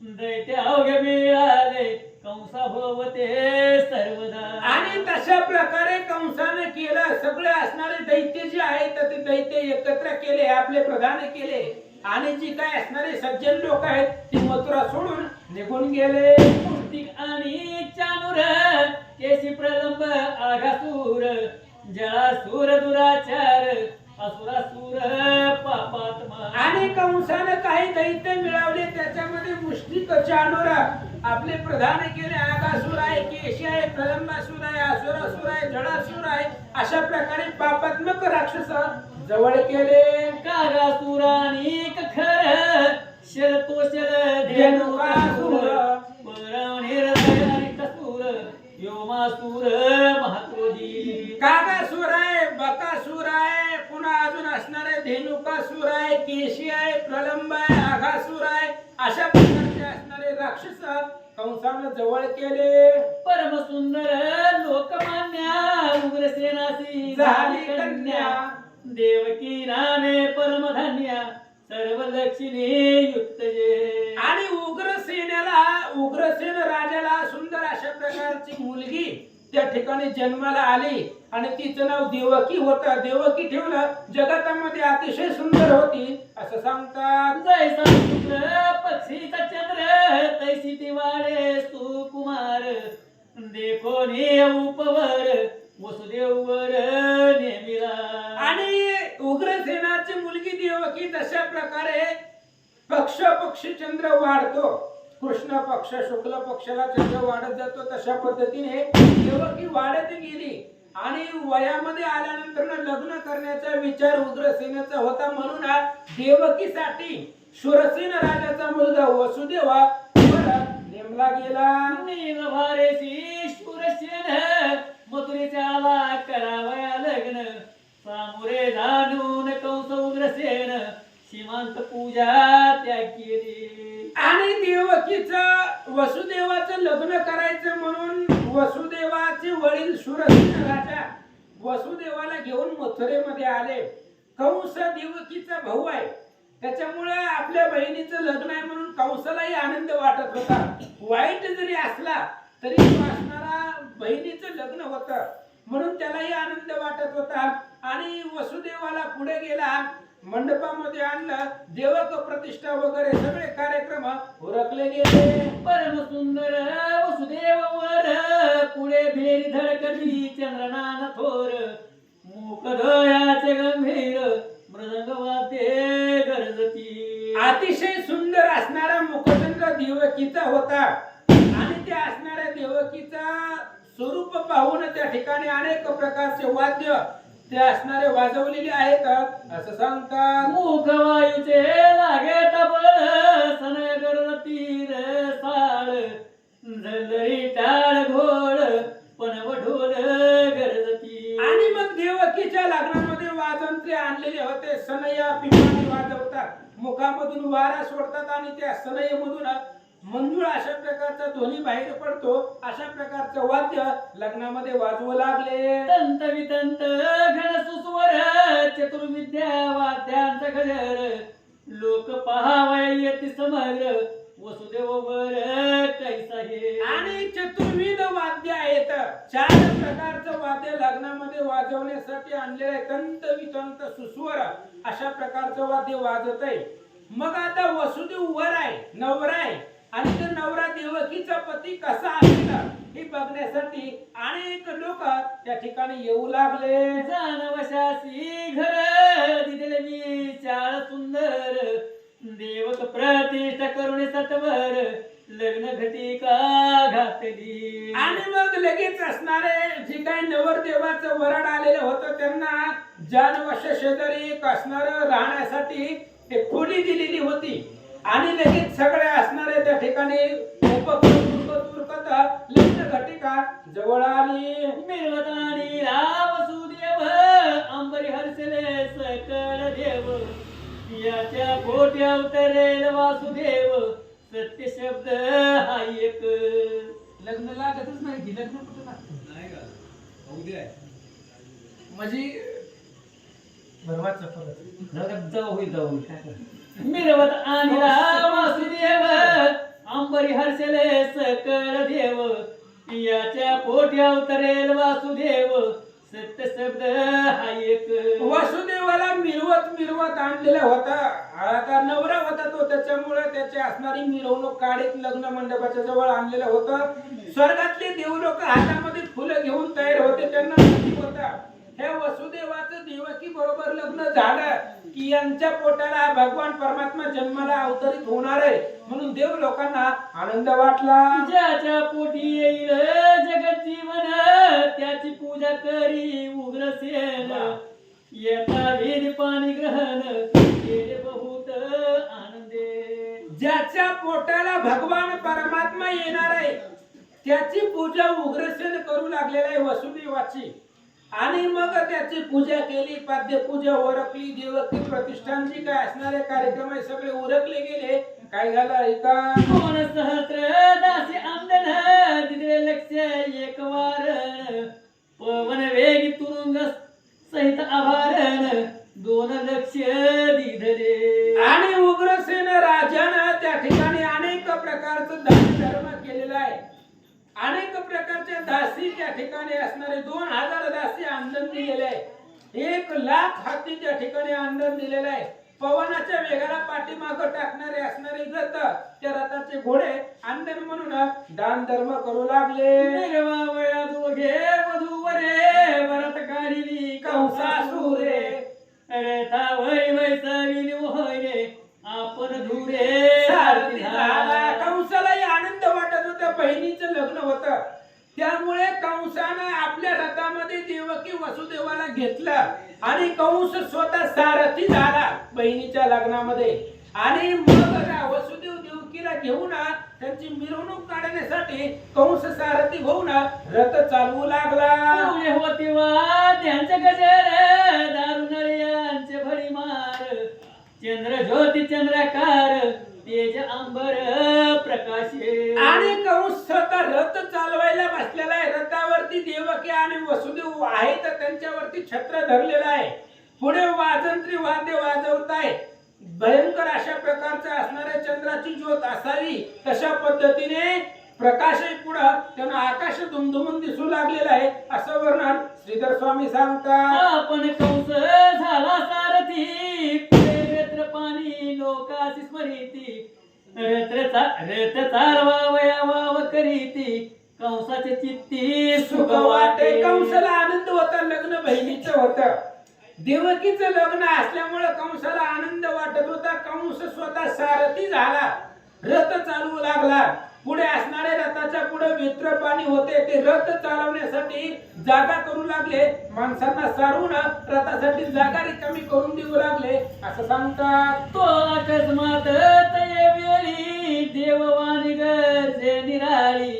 दैत्य अवघे मिळाले कंसा भोवते सर्वदा. आणि तशा प्रकारे कंसाने केलं, सगळे असणारे दैत्य जे आहेत ते दैत्य एकत्र केले, आपले प्रधान केले, आणि जी काय असणारे सज्जन लोक आहेत ती मथुरा सोडून निघून गेले. पुष्टिक आणि चानुर केशी प्रलंब आघासूर जळासूर दुराचार असुरासूर पापात्मा. आणि कंसाने काही दैत्य मिळवले, त्याच्यामध्ये मुष्टिक चाणूर आपले प्रधान केले. आगासूर आहे, केशी आहे, प्रलंबासूर आहे, असुरासूर आहे, जळासूर आहे, अशा प्रकारे पापात्मक राक्षस जवळ केले. कागासुरानिक खर शरतोषल धेनुकासूर परावणेर दयानिकसूर योमासूर महाक्रोधी. कागासूर आहे, बकासूर आहे, पुन्हा अजून असणारे धेनुकासूर आहे, केशी आहे, प्रलंब आहे, आघासूर आहे, अशा प्रकारचे असणारे राक्षस कंसाने जवळ केले. परम सुंदर लोकमान्या उग्रसेनासी झाली कन्या देवकी नामे परमधन्या सर्व लक्षणी युक्त जे. आणि उग्रसेन राजाला सुंदर अशा प्रकारची मुलगी त्या ठिकाणी जन्माला आली आणि तिचं नाव देवकी होतं. देवकी ठेवलं. जगतामध्ये अतिशय सुंदर होती असं सांगतात. जैसा शुक्र पक्षीचा चंद्र तैसी ती वाढे सुकुमार देखो ने उपवर वसुदेवर नेमिला. आणि उग्रसेनाची मुलगी देवकी तशा प्रकारे पक्षी चंद्र वाढतो. कृष्ण पक्ष शुक्ल पक्षाला चंद्र वाढत जातो तशा पद्धतीने देवकी वाढत गेली. आणि वयामध्ये आल्यानंतर लग्न करण्याचा विचार उग्रसेनाचा होता. म्हणून देवकीसाठी शूरसेन राजाचा मुलगा वसुदेवा नेमला गेला. नीलभारेशी शूरसेन मथुरेच्या आला करावया लग्न सामोरे जाणून कंस उग्रसेन सीमांत पूजा त्या केली. आणि देवकीचं वसुदेवाचं लग्न करायचं म्हणून वसुदेवाचे वडील शूरसेन राजा वसुदेवाला घेऊन मथुरेमध्ये आले. कंस देवकीचा भाऊ आहे त्याच्यामुळे आपल्या बहिणीचं लग्न आहे म्हणून कंसालाही आनंद वाटत होता. वाईट जरी असला तरी तो असणारा बहिणीचं लग्न होतं म्हणून त्यालाही आनंद वाटत होता. आणि वसुदेवाला पुढे गेला, मंडपामध्ये आणलं. देवक प्रतिष्ठा वगैरे सगळे कार्यक्रम उरकले गेले. परम सुंदर वसुदेवावर पुढे भेरी धडकली चंद्रनान थोर मूक डोळ्याचे गंभीर मृदंग वाद्ये गरजती. अतिशय सुंदर असणारा मुखचंद्र देवकीचा होता. आणि त्या असणाऱ्या देवकीचा स्वरूप पाहून त्या ठिकाणी अनेक प्रकारचे वाद्य ते असणारे वाजवलेले आहेत असं सांगतात. मुख वायूचे लागे तबळ सनय गरजती साळ झलरी टाळ घोड पणव ढोल गरजती. आणि मग देवकीच्या लग्नामध्ये वाजंत्री आणलेले होते. सनया पिपाणी वाजवतात, मुखामधून वारा सोडतात आणि त्या सनयमधून मंजूळ अशा प्रकारचा ध्वनी बाहेर पडतो. अशा प्रकारचं वाद्य लग्नामध्ये वाजवू लागले. तंत वितंत घन सुस्वर चतुर्विद्या वाद्यांचा गजर लोक पहावय येती समग्र वसुदेवर कैसा हे. आणि चतुर्विध वाद्य आहेत. 4 प्रकारचं वाद्य लग्नामध्ये वाजवण्यासाठी आणलेलं आहे. तंत वितंत सुस्वर अशा प्रकारचं वाद्य वाजत आहे. मग आता वसुदेव वर आहे, नवरा आहे आणि तो नवरा देवकीचा पती कसा असेल हे बघण्यासाठी अनेक लोक त्या ठिकाणी येऊ लागले. जानवशासी घर दिले मी चाळ सुंदर देवक प्रतिष्ठा करुणे सत्वर लग्न घटिका घातली. आणि मग लगेच असणारे जे काही नवरदेवाचं वरण आलेलं होतं त्यांना जानवश शेजारी एक असणार राहण्यासाठी एक खोली दिलेली होती. आणि लगेच सगळे असणारे त्या ठिकाणी उपकरत लग्न घटिका जवळ आली. मिळवतानी वसुदेव अंबरी हर्षले सकळ देव याच्या पोटी अवतरेल वासुदेव सत्य शब्द हा एक. लग्न लागतच नाही की लग्न कुठं लागतं नाही का उद्या म्हणजे भरवाचं परत जाऊ होईल मिळवत आणि वासुदेव अंबरी हर्षले सकळ देव याच्या पोटी अवतरेल वासुदेव सत्य शब्द हा एक. वसुदेवाला मिरवत आणलेला होता. आता नवरा होता तो त्याच्यामुळे त्याची असणारी मिरवणूक काढीत लग्न मंडपाच्या जवळ आणलेलं होतं. स्वर्गातले देव लोक हातामध्ये फुलं घेऊन तयार होते. त्यांना माहिती होता ह्या वसुदेवाचं देवकी बरोबर लग्न झालं की यांच्या पोटाला भगवान परमात्मा जन्माला अवतरित होणार आहे. म्हणून देव लोकांना आनंद वाटला. ज्याच्या पोटी येईल जगत जीवन त्याची पूजा करी उग्रसेन येता वेद पाणी ग्रहण केले बहुत आनंदे. ज्याच्या पोटाला भगवान परमात्मा येणार आहे त्याची पूजा उग्रसेन करू लागलेला आहे वसुदेवाची. आणि मग त्याची पूजा केली. पाद्य पूजा ओरखली. देवकी प्रतिष्ठानची काय असणारे कार्यक्रम आहे सगळे उरकले गेले. काय झालं ऐका. कोण सहस्त्र दासी आमदन दिले लक्ष एक वारण पवन वेग तुरुंग सहित आभारण 2 लक्ष दिधले. आणि उग्रसेन राजानं त्या ठिकाणी अनेक प्रकारचं दान धर्म केलेला आहे. अनेक प्रकारच्या दासी त्या ठिकाणी असणारे 2000 दासी अंधन दिलेले आहे. 1,00,000 हाती त्या ठिकाणी अंधन दिलेले आहे. पवनाच्या वेगाला पाठीमाग टाकणारे असणारे रथ, त्या रथाचे घोडे अंधन म्हणून दान धर्म करू लागले. निर्वावया दोघे वधूवरे भरत काढिली कंसासुरे रथावरी वैसविली होय आपण धुरे सारथी झाला. कंसालाही आनंद वाटत होता, बहिणीचं लग्न होतं. त्यामुळे कंसानं आपल्या रथामध्ये देवकी वसुदेवाला घेतलं आणि कंस स्वतः सारथी झाला बहिणीच्या लग्नामध्ये. आणि मग वसुदेव देवकीला घेऊन त्यांची मिरवणूक काढण्यासाठी कंस सारथी होऊन रथ चालवू लागला. होती वा त्यांचे गजर दारुणळ्यांचे भडीमार चंद्र ज्योती चंद्राकार तेज अंबर प्रकाशे. आणि कंस स्वतः रथ चालवायला बसलेला आहे. रथावरती देवकी आणि वसुदेव आहेत, त्यांच्यावरती छत्र धरलेलं आहे. पुढे वाजंत्री वाद्य वाजवत आहे. भयंकर अशा प्रकारच्या असणाऱ्या चंद्राची ज्योत असावी तशा पद्धतीने प्रकाशही पुढं त्यांना आकाश दुमदुमून दिसू लागलेलं आहे, असं वर्णन श्रीधर स्वामी सांगतात. आपण कंस झाला सारथी पुढे नेत्र पाणी लोकासी स्मरिती रथ चालवावया वाव करीती कंसाचे चित्ती सुख वाटे. कंसाला आनंद होता, लग्न बहिणीचं होतं. देवकीचं लग्न असल्यामुळे कंसाला आनंद वाटत होता. कंस स्वतः सारथी झाला, रथ चालवू लागला. पुढे असणारे रथाच्या पुढे मित्र पाणी होते, ते रथ चालवण्यासाठी जागा करू लागले. माणसांना सारून रथासाठी जागा रिकामी करून देऊ लागले, असं सांगतात. तो अकस्मात तये वेळी देववाणी गरजे निराळी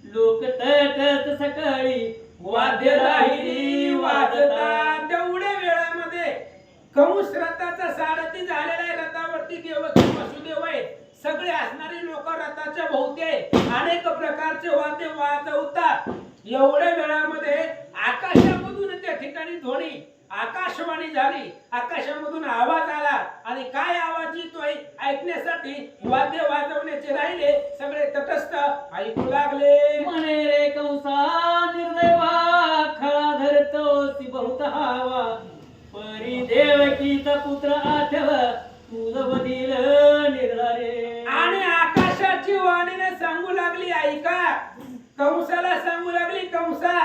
लोक तटत सकाळी वाद्य राहिली वाजता. तेवढ्या वेळामध्ये कंस रथाचा सारथी झालेला आहे. रथावरती देवकी वसुदेव आहे. सगळे असणारे लोक रथाच्या भोवती अनेक प्रकारचे वाद्य वाजवतात. एवढ्या वेळामध्ये आकाशामधून त्या ठिकाणी ध्वनी आकाशवाणी झाली. आकाशामधून आवाज आला आणि काय आवाज येतोय ऐकण्यासाठी वाद्य वाजवण्याचे राहिले, सगळे तटस्थ ऐकू लागले. म्हणे रे कंसा निर्दैवा खळा धरतोसी बहुत हावा परी देवकीचा पुत्र आठव तुझ वदील निर्धारे. आणि आकाशाची वाणीने सांगू लागली, ऐका. कंसाला सांगू लागली, कंसा,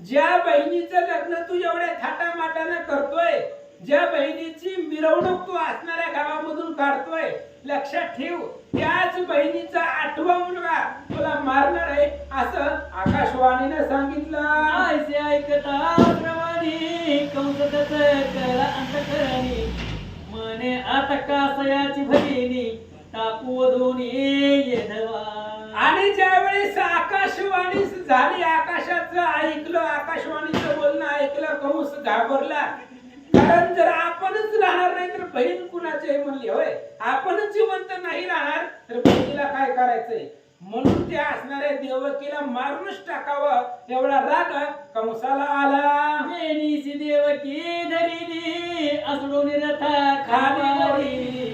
ज्या बहिणीचं लग्न तू एवढ्या थाटामाटाने करतोय, ज्या बहिणीची मिरवणूक तू असणाऱ्या गावामधून काढतोय, लक्षात ठेव, त्याच बहिणीचा 8वा मुलगा तुला मारणार आहे, असं आकाशवाणीने सांगितलं. ऐसे ऐकता प्रमाणे कंस कला अंतकरणी म्हणे आता कासयाची भगिनी टाकू वधूनी येधवा. आणि ज्यावेळेस आकाशवाणी झाली, आकाशाचं ऐकलं, आकाशवाणीचं बोलणं ऐकलं, कंस घाबरला. कारण जर आपणच राहणार नाही तर बहीण कुणाची आहे म्हणली, होय, आपणच जिवंत नाही राहणार तर बहिणीला काय करायचंय. म्हणून त्या असणाऱ्या देवकीला मारूनच टाकावं एवढा राग कंसाला आला. वेणीची देवकी धरिली असडून रथा खाली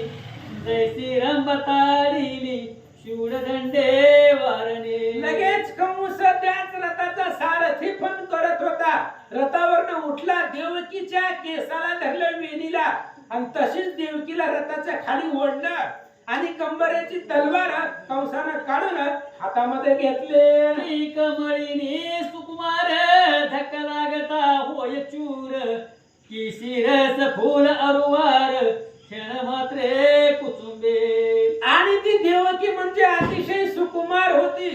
जैसी रंबताडीली शिवडदंडे वारणे. लगेच कंस त्याच रथाचा सारथी पण करत होता. रथावरनं उठला, देवकीच्या केसाला धरलं वेणीला आणि तशीच देवकीला रथाच्या खाली ओढलं आणि कंबरेची तलवार कंसानं काढून हातामध्ये घेतले. कमळीनी सुकुमार धक्का लागता होय चूर की शिरस फूल अरुवार क्षण मात्रे कुचुंबे. आणि ती देवकी म्हणजे अतिशय सुकुमार होती,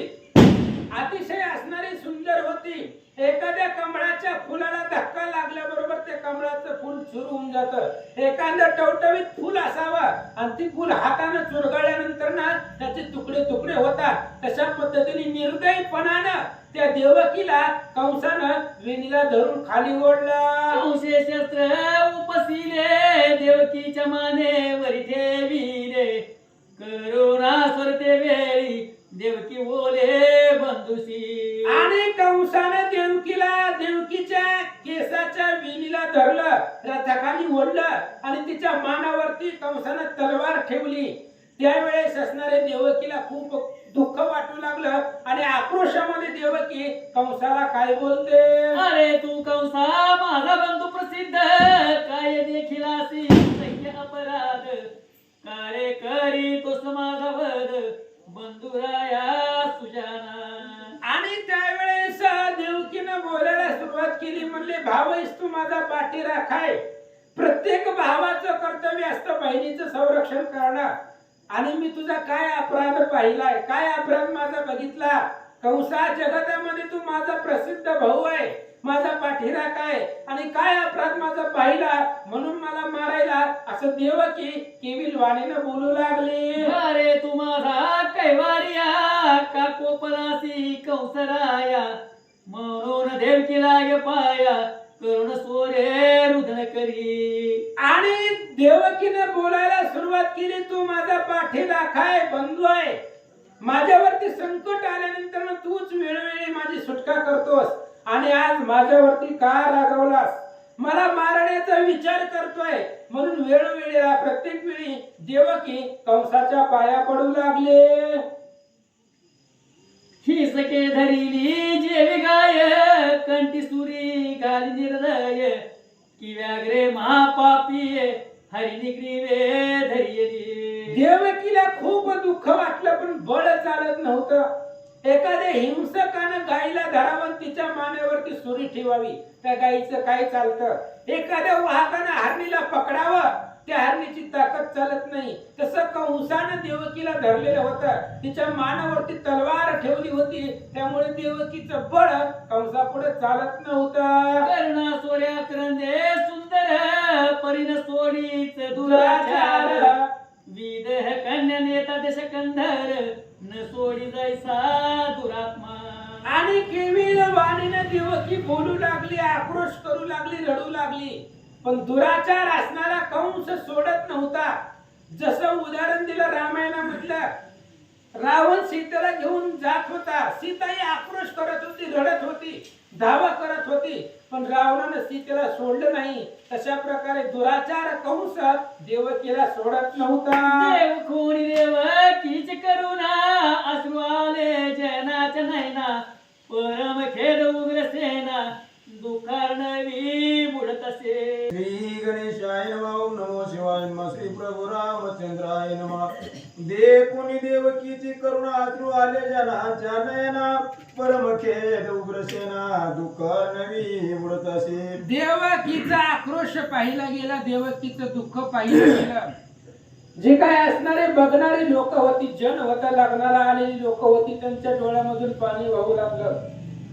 अतिशय असणारी सुंदर होती. एखाद्या कमळाच्या फुलाला धक्का लागल्याबरोबर ते कमळाचं फुल चुरून जातं. एखादं टवटवीत फुल असावं आणि ती फुल हाताने चुरगळल्यानंतर ना त्याचे तुकडे तुकडे होतात. तशा पद्धतीने निर्दयपणानं त्या देवकीला कंसानं वेणीला धरून खाली ओढलं. कंसे शस्त्र उपसिले देवकीच्या मानेवरी ठेविले करुणा स्वरते वेळी देवकी बोले बंधुशी. आणि कंसानं देवकीच्या केसाच्या वेणीला धरलं, रथाखाली ओढलं आणि तिच्या मानावरती कंसानं तलवार ठेवली. त्यावेळेस असणारे देवकीला खूप दुःख वाटू लागलं आणि आक्रोशामध्ये देवकी कंसाला काय बोलते? अरे तू कंसा माझा बंधू प्रसिद्ध, काय देखील असी सह्य अपराध, कारे करी तोस माझा वध, बंधुराया सुजाना. आणि त्यावेळेस देवकीनं बोलायला सुरुवात केली, म्हणले भावईस तू माझा पाठीराख आहे. प्रत्येक भावाचं कर्तव्य असतं बहिणीचं संरक्षण करणं. आणि मी तुझा काय अपराध पाहिलाय, काय अपराध माझा बघितला? कंसा जगतामध्ये तू माझा प्रसिद्ध भाऊ आहे, माझा पाठीराख आहे, आणि काय अपराध माझा पाहिला म्हणून मला मारायला? असं देवकी केविल वाणीनं बोलू लागली. अरे तू माझा कैवारिया, का कोपलासी कंसराया, म्हणून देवकीला गे पाया, करुण सोरे रुदन करी. आणि देवकीने बोलायला सुरुवात केली, तू माझा पाठीराख आहे, बंधू आहे, माझ्यावरती संकट आल्यानंतर तूच वेळोवेळी माझी सुटका करतोस, आणि आज माझ्यावरती का रागवलास? मला मारण्याचा विचार करतोय म्हणून वेळोवेळी प्रत्येक वेळी देवकी कंसाच्या पाया पडू लागले. ही सके धरिली जेवी गाय, कंठी सुरी गाली निर्दय, की व्याग्रे महापापी हरिणी ग्रीवे धरिली. देवकीला खूप दुःख वाटलं पण बळ चालत नव्हतं. एखाद्या हिंसकानं गायीला धरावं, तिच्या मानेवरती सुरी ठेवावी, त्या गायीचं काय चालतं? एखाद्या वाहकानं हरणीला पकडावं, त्या हरणीची ताकद चालत नाही. तसं कंसानं देवकीला धरलेलं होतं, तिच्या मानावरती तलवार ठेवली होती, त्यामुळे देवकीचं बळ कंसापुढे चालत नव्हतं. करुणा सोऱ्या करंदे सुंदर, परिण सोडीच दुराचार, विदेह कन्या नेता देश कंधर, न सोडी जायसा दुरात्मा. आणि केविल वाणीने देवकी बोलू लागली, आक्रोश करू लागली, रडू लागली. पण दुराचार असणारा कंस सोडत नव्हता. जसं उदाहरण दिलं रामायणामधलं, रावण सीतेला घेऊन जात होता, सीता ही आक्रोश करत होती, रडत होती, धावा करत होती, पण रावणानं सीतेला सोडलं नाही. तशा प्रकारे दुराचार कंस देवकीला सोडत नव्हता. देव कोणी देव कीच करुणा, अश्रू आले जनाच्या नैना, परम खेद उग्रसेना, दुःखार्णवी बुडत असे. श्री गणेशाय नमः. ओम नमो शिवाय नमः. श्री प्रभू रामचंद्राय नमः. देखुनी देवकीची करुणा, अश्रू आले जनाच्या नयना, परम खेद उग्रसेना, दुःख नवी बुडत असे. देवकीचा आक्रोश पाहिला गेला, देवकीचं दुःख पाहिलं गेलं. जे काय असणारे बघणारी लोक होती, जन होता, लग्नाला आलेली लोक होती, त्यांच्या डोळ्यामधून पाणी वाहू लागलं.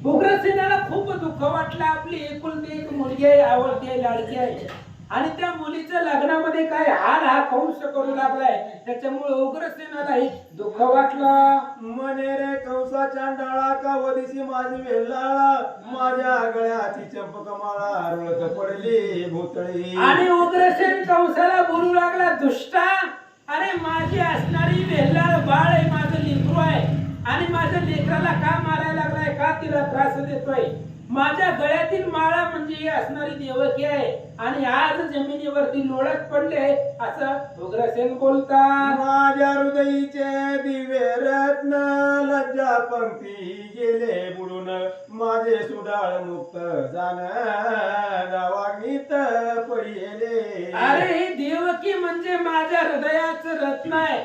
उग्रसेनाला खूप दुःख वाटलं. आपली एकुलती एक मुलगी आहे, आवडती आहे, लाडकी आहे, आणि त्या मुलीच्या लग्नामध्ये काय हाल हा कंस करू लागलाय. त्याच्यामुळे उग्रसेनालाही दुःख वाटलं. मने रे कंसाच्या डाळा, का वदिसी माझी वेल्लाळा, माझ्या गळ्याची चंपकमाळा, रुळत पडली भोतळी. आणि उग्रसेन कंसाला बोलू लागला, दुष्टा, अरे माझी असणारी वेल्लाळ बाळ आहे, माझं लेकरू आहे, आणि माझ्या लेकराला का मारायला लागलाय, का तिला त्रास देतोय? माझ्या गळ्यातील माळा म्हणजे ही असणारी देवकी आहे, आणि आज जमिनीवरती लोळत पडले, असं उग्रसेन बोलतात. माझ्या हृदयीचे दिव्य रत्न, लज्जा पंक्ती गेले बुडून, माझे सुडाळ मुक्त जाण, गावागीत पडिले. अरे ही देवकी म्हणजे माझ्या हृदयाचं रत्न आहे,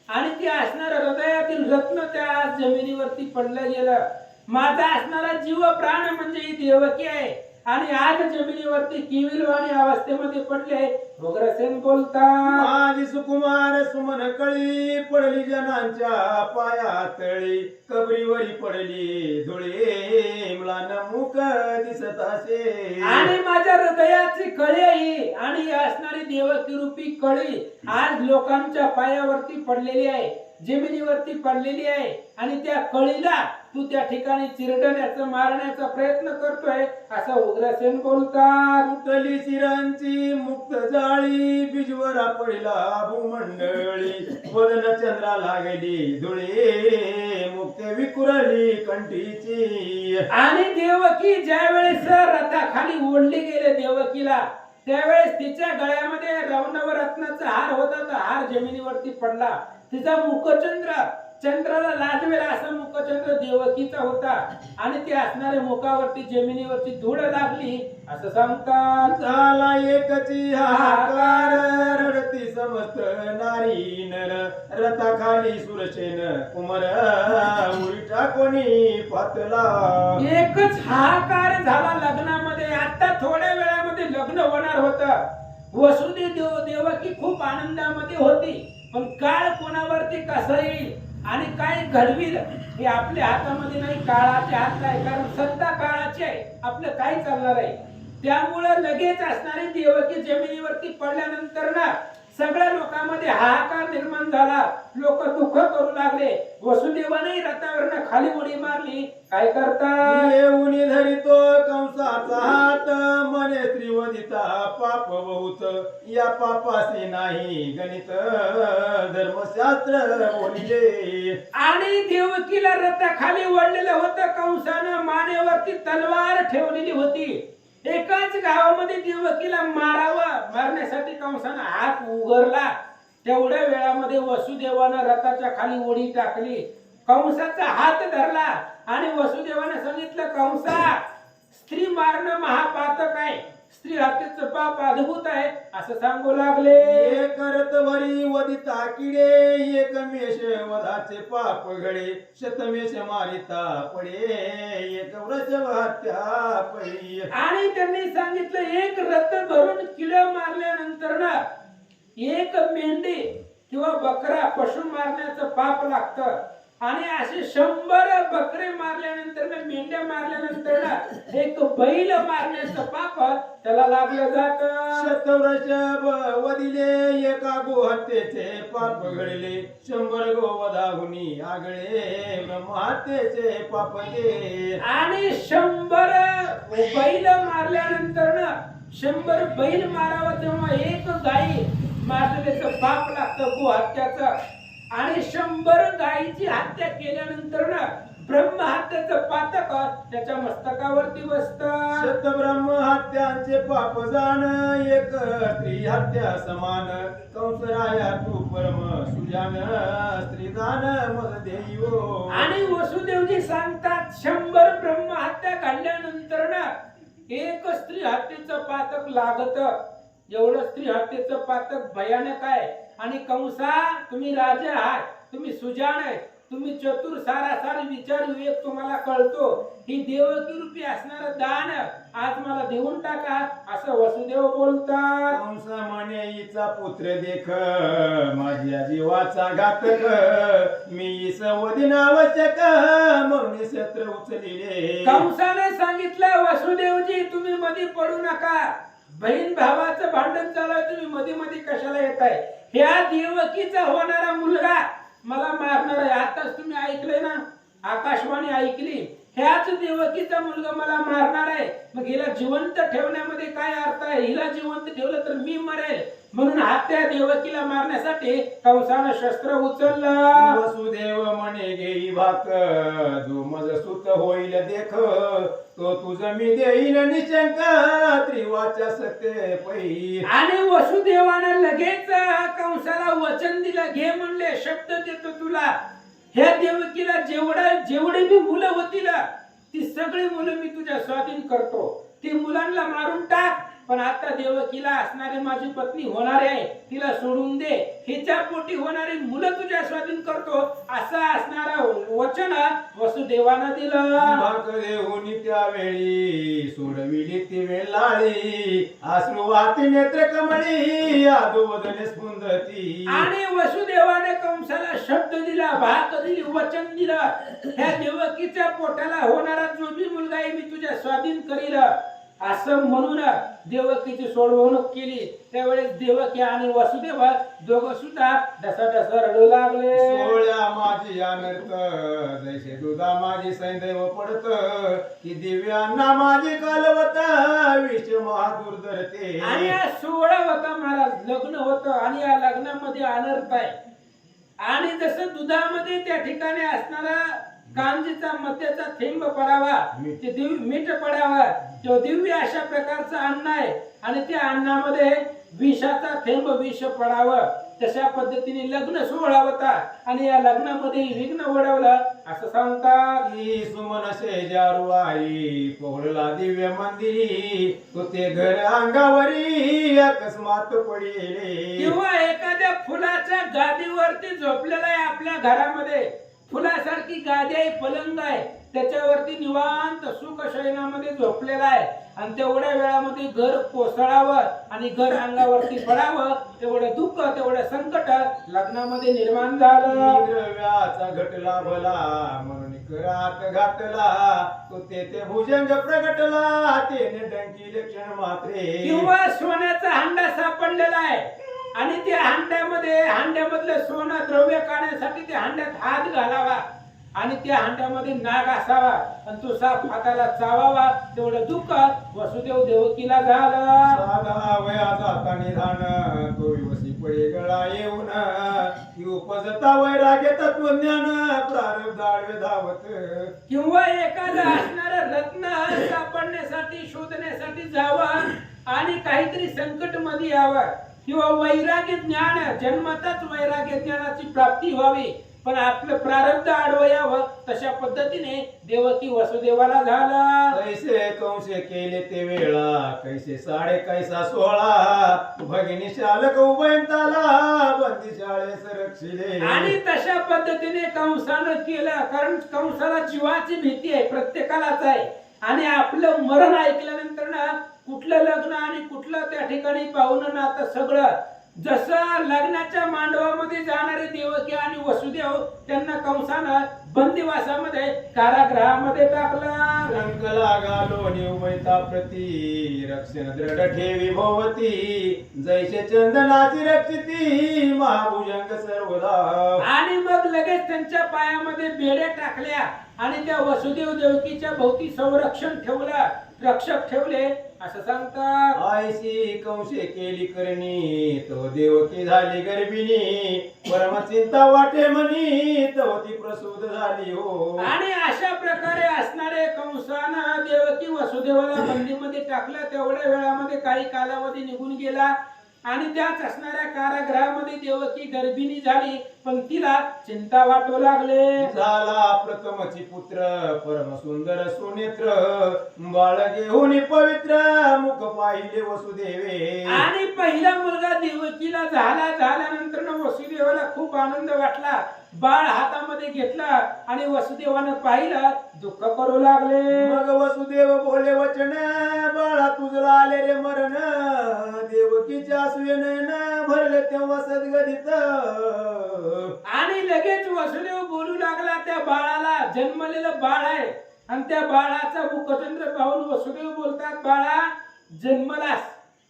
आणि ती असणारं हृदयातील रत्न त्या आज जमिनीवरती पडलं गेलं. माझा असणारा जीव प्राण म्हणजे ही देवकी आहे, आणि आज जमिनीवरती किविलवाणी अवस्थेमध्ये पडले. उग्रसेन बोलतात. माझी सुकुमार सुमन कळी, पडली जनांच्या पायातळी, कबरीवरी पडली धुळे, म्लान मुख दिसत असे. आणि माझ्या हृदयाची कळी आहे, आणि ही असणारी देवकी रूपी कळी आज लोकांच्या पायावरती पडलेली आहे, जमिनीवरती पडलेली आहे, आणि त्या कळीला तू त्या ठिकाणी चिरडण्याचा, मारण्याचा प्रयत्न करतोय, असं उग्रसेन बोलतात. उठली शिरांची मुक्त जाळी, बिजवरा पडला भूमंडळी, वदन चंद्राला गेली धुळे, मुक्त विकुरली कंठीची. आणि देवकी ज्या वेळेस रथाखाली ओढली गेले देवकीला, त्यावेळेस तिच्या गळ्यामध्ये रत्नाचा हार होता, तो हार जमिनीवरती पडला. तिचा मुखचंद्र चंद्राला लाजवेल असा मुखचंद्र देवकीचा होता आणि ते असणाऱ्या मुखावरती जमिनीवरची धूळ लागली असं सांगतात. झाला एकची हाहाकार रडती समस्त नारी नर रथाखाली सुरसेन कुमर उलटा कोणी पातला. एकच हाहाकार झाला लग्नामध्ये. आता थोड्या वेळामध्ये लग्न होणार होतं. वसुदेव देवकी खूप आनंदामध्ये होती, पण काळ कोणावरती कसा येईल आणि काय घडविल हे आपल्या हातामध्ये नाही, काळाच्या हात आहे. कारण सत्ता काळाची आहे, आपलं काय चालणार आहे. त्यामुळं लगेच असणारी देवकी जमिनीवरती पडल्यानंतर ना सगळ्या लोकांमध्ये हाहाकार निर्माण झाला. लोक दुःख करू लागले. वसुदेवाने रथावरनं खाली उडी मारली. काय करतात? येऊन धरितो कंसाचा हात मने त्रिवदिता पाप बहुत या पापासी नाही गणित धर्मशास्त्र बोलिले. आणि देवकीला रथाखाली ओढलेलं होतं. कंसानं मानेवरती तलवार ठेवलेली होती. एकाच गावामध्ये देवकीला मारण्यासाठी कंसानं हात उघडला. तेवढ्या वेळामध्ये वसुदेवानं रथाच्या खाली उडी टाकली. कंसाचा हात धरला आणि वसुदेवानं सांगितलं, कंसा, स्त्री मारणं महापातक आहे, स्त्री हत्येचं पाप अद्भुत आहे असं सांगू लागले. एक करत भरी वदिता किडे एक मेष वधाचे पाप घडे शतमेष मारिता पडे एक वृषभ हत्या पडी. आणि त्यांनी सांगितलं, एक रथ भरून किडे मारल्यानंतर ना एक मेंढी किंवा बकरा पशु मारण्याचं पाप लागतं आणि असे 100 बकरे मारल्यानंतर ना मेंढ्या मारल्यानंतर ना एक बैल मारण्याचं पाप त्याला लागलं जात. शतवृषभ वदिले एका गोहत्येचे पाप घडले 100 गोवधाहुनी आगळे ब्रह्महत्येचे पाप ते. आणि 100 बैल मारल्यानंतर ना 100 बैल मारावं तेव्हा एक गाई मारल्याचं पाप लागतं गोहत्याचं. आणि 100 गायीची हत्या केल्यानंतर ना ब्रह्महत्याचं पातक त्याच्या मस्तकावरती बसतं. शतब्रह्म हत्यांचे पाप जाण एक स्त्री हत्या समान कंसराया तू परम सुजान स्त्रीदान मज देयो. आणि वसुदेवजी सांगतात, 100 ब्रह्महत्या काढल्यानंतर ना एक स्त्री हत्येचं पातक लागत. एवढं स्त्री हत्येचं पातक भयानक आहे. आणि कंसा, तुम्ही राजा आहात, तुम्ही सुजाण आहे, तुम्ही चतुर, सारासार विचार विवेक तुम्हाला कळतो. ही देवकी रूपी असणारं दान आज मला देऊन टाका असं वसुदेव बोलतात. कंस म्हणे हिचा पुत्र देख माझ्या जीवाचा घातक मी सवदीन आवश्यक म्हणून शस्त्र उचलिले. कंसाने सांगितलं, वसुदेवजी तुम्ही मध्ये पडू नका. बहीण भावाचं भांडण चालू आहे, तुम्ही मध्ये मध्ये कशाला येताय. ह्या देवकीचा होणारा मुलगा मला मारणार आहे. आताच तुम्ही ऐकलंय ना, आकाशवाणी ऐकली. ह्याच देवकीचा मुलगा मला मारणार आहे. मग हिला जिवंत ठेवण्यामध्ये काय अर्थ आहे. हिला जिवंत ठेवलं तर मी मरेल. म्हणून त्या देवकीला मारण्यासाठी कंसानं शस्त्र उचललं. वसुदेव म्हणे घेई भाक जो मज सुत होईल देख तो तुझ मी देईन निशंक त्रिवाच्या सत्य पै. आणि वसुदेवानं लगेच कंसाला वचन दिलं, घे म्हणले, शब्द देतो तुला. ह्या देवकीला जेवढे मी मुलं होतील ती सगळी मुलं मी तुझ्या स्वाधीन करतो. ती मुलांना मारून टाक, पण आता देवकीला असणारी माझी पत्नी होणार आहे, तिला सोडून दे. हिच्या पोटी होणारी मुलं तुझ्या स्वाधीन करतो असं असणारं वचन वसुदेवानं दिलं. भाक देऊन त्यावेळी सोडविली ती वेळाळी अश्रू वाहती नेत्र कमळी आदोवदने स्फुंदती. आणि वसुदेवाने कंसाला शब्द दिला, भाक दिली, वचन दिलं, ह्या देवकीच्या पोटाला होणारा जो बी मुलगा आहे मी तुझ्या स्वाधीन करील असं म्हणून देवकीची सोडवणूक केली. त्यावेळेस देवकी आणि वसुदेव दोघं सुद्धा ढसा रडू लागले. सोळ्या माझी अनर्थ जैसे दुधा माझी सैदैव पडत की दिव्यांना माझी कालवत विष महादुर्धरते. आणि या 16 होता महाराज, लग्न होतं आणि या लग्नामध्ये अनर्थ आहे. आणि जसं दुधामध्ये त्या ठिकाणी असणारा कांजीचा मध्याचा थेंब पडावा, ते मीठ पडावा, तो दिव्य अशा प्रकारचं अन्न आहे. आणि त्या अन्नामध्ये विषाचा थेंब विष पडावं तशा पद्धतीने लग्न सोहळा होता आणि या लग्नामध्ये विघ्न ओढवलं असं सांगतात. ई सुमन शेजारू आई पौळला दिव्य मंदिरी तो ते घर अंगावरी अकस्मात पडिले. किंवा एखाद्या फुलाच्या गादीवरती झोपलेला आहे आपल्या घरामध्ये, फुलासारखी गादी आहे, पलंग आहे, त्याच्यावरती निवांत सुख शयनामध्ये झोपलेला आहे आणि तेवढ्या वेळामध्ये घर कोसळावं आणि घर अंगावरती पडावं, तेवढं दुःख तेवढं संकट लग्नामध्ये निर्माण झालं. द्रव्याचा घटला भला म्हणून करात घातला तो ते भुजंग प्रगटला तेने डंकी लक्षण मात्रे. किंवा सोन्याचा हांडा सापडलेला आहे आणि त्या हांड्यामधलं सोनं द्रव्य काढण्यासाठी त्या हांड्यात हात घालावा आणि त्या हांड्यामध्ये नाग असावा आणि तो साप हाताला चावावा, तेवढं दुःख वसुदेव देवकीला झालं. साधा वया जाता निधान तो वसी पडे गळा येऊन ती उपजता वैराग्य तत्वज्ञान प्रारब्ध आडवे धावत. किंवा एखादं असणारं रत्न सापडण्यासाठी शोधण्यासाठी जावं आणि काहीतरी संकट मध्ये यावं किंवा वैराग्य ज्ञान जन्मताच वैराग्य ज्ञानाची प्राप्ती व्हावी पण आपलं प्रारब्ध आडवं यावं, तशा पद्धतीने देवकी वसुदेवाला झाला. कैसे कंसे केले ते वेळा कैसे साडे कैसा सोळा भगिनी शालक उभयंताला बंदी शाळे संरक्षिले. आणि तशा पद्धतीने कंसानं केलं, कारण कंसाला जीवाची भीती आहे, प्रत्येकालाच आहे आणि आपलं मरण ऐकल्यानंतर ना कुठलं लग्न आणि कुठलं त्या ठिकाणी पाहुणं नातं सगळं जसं लग्नाच्या मांडवामध्ये जाणारे देवकी आणि वसुदेव त्यांना कंसानं बंदिवासामध्ये कारागृहामध्ये टाकला. रंग लागालो निवैता प्रती रक्षण दृढ ठेवी भोवती जैसे चंदनाची रक्षिती महाभुजंग सर्वदा. आणि मग लगेच त्यांच्या पायामध्ये बेड्या टाकल्या आणि त्या वसुदेव देवकीच्या भोवती संरक्षण ठेवलं, रक्षक ठेवले असं सांगतात. आयशी कंसे केली करणी तो देवकी झाली गर्भिणी परम चिंता वाटे म्हणी तो ती प्रसूत झाली हो. आणि अशा प्रकारे असणारे कंसानं देवकी वसुदेवाला बंदीमध्ये टाकलं. तेवढ्या वेळामध्ये काही कालावधी निघून गेला आणि त्याच असणाऱ्या कारागृहामध्ये देवकी गर्भिणी झाली पण तिला चिंता वाटू लागले. झाला प्रथमची पुत्र परम सुंदर सुनेत्र बाळ घेऊन पवित्र मुख पाहिले वसुदेवे. आणि पहिला मुलगा देवकीला झाल्यानंतर वसुदेवाला खूप आनंद वाटला. बाळ हातामध्ये घेतला आणि वसुदेवानं पाहिलं, दुःख करू लागले. मग वसुदेव बोले वचन बाळा तुझला आले रे मरण देवकीच्या नयन भरले तेव्हा सद्गदित. आणि लगेच वसुदेव बोलू लागला त्या बाळाला, जन्मलेलं बाळ आहे आणि त्या बाळाचा मुखचंद्र पाहून वसुदेव बोलतात, बाळा जन्मलास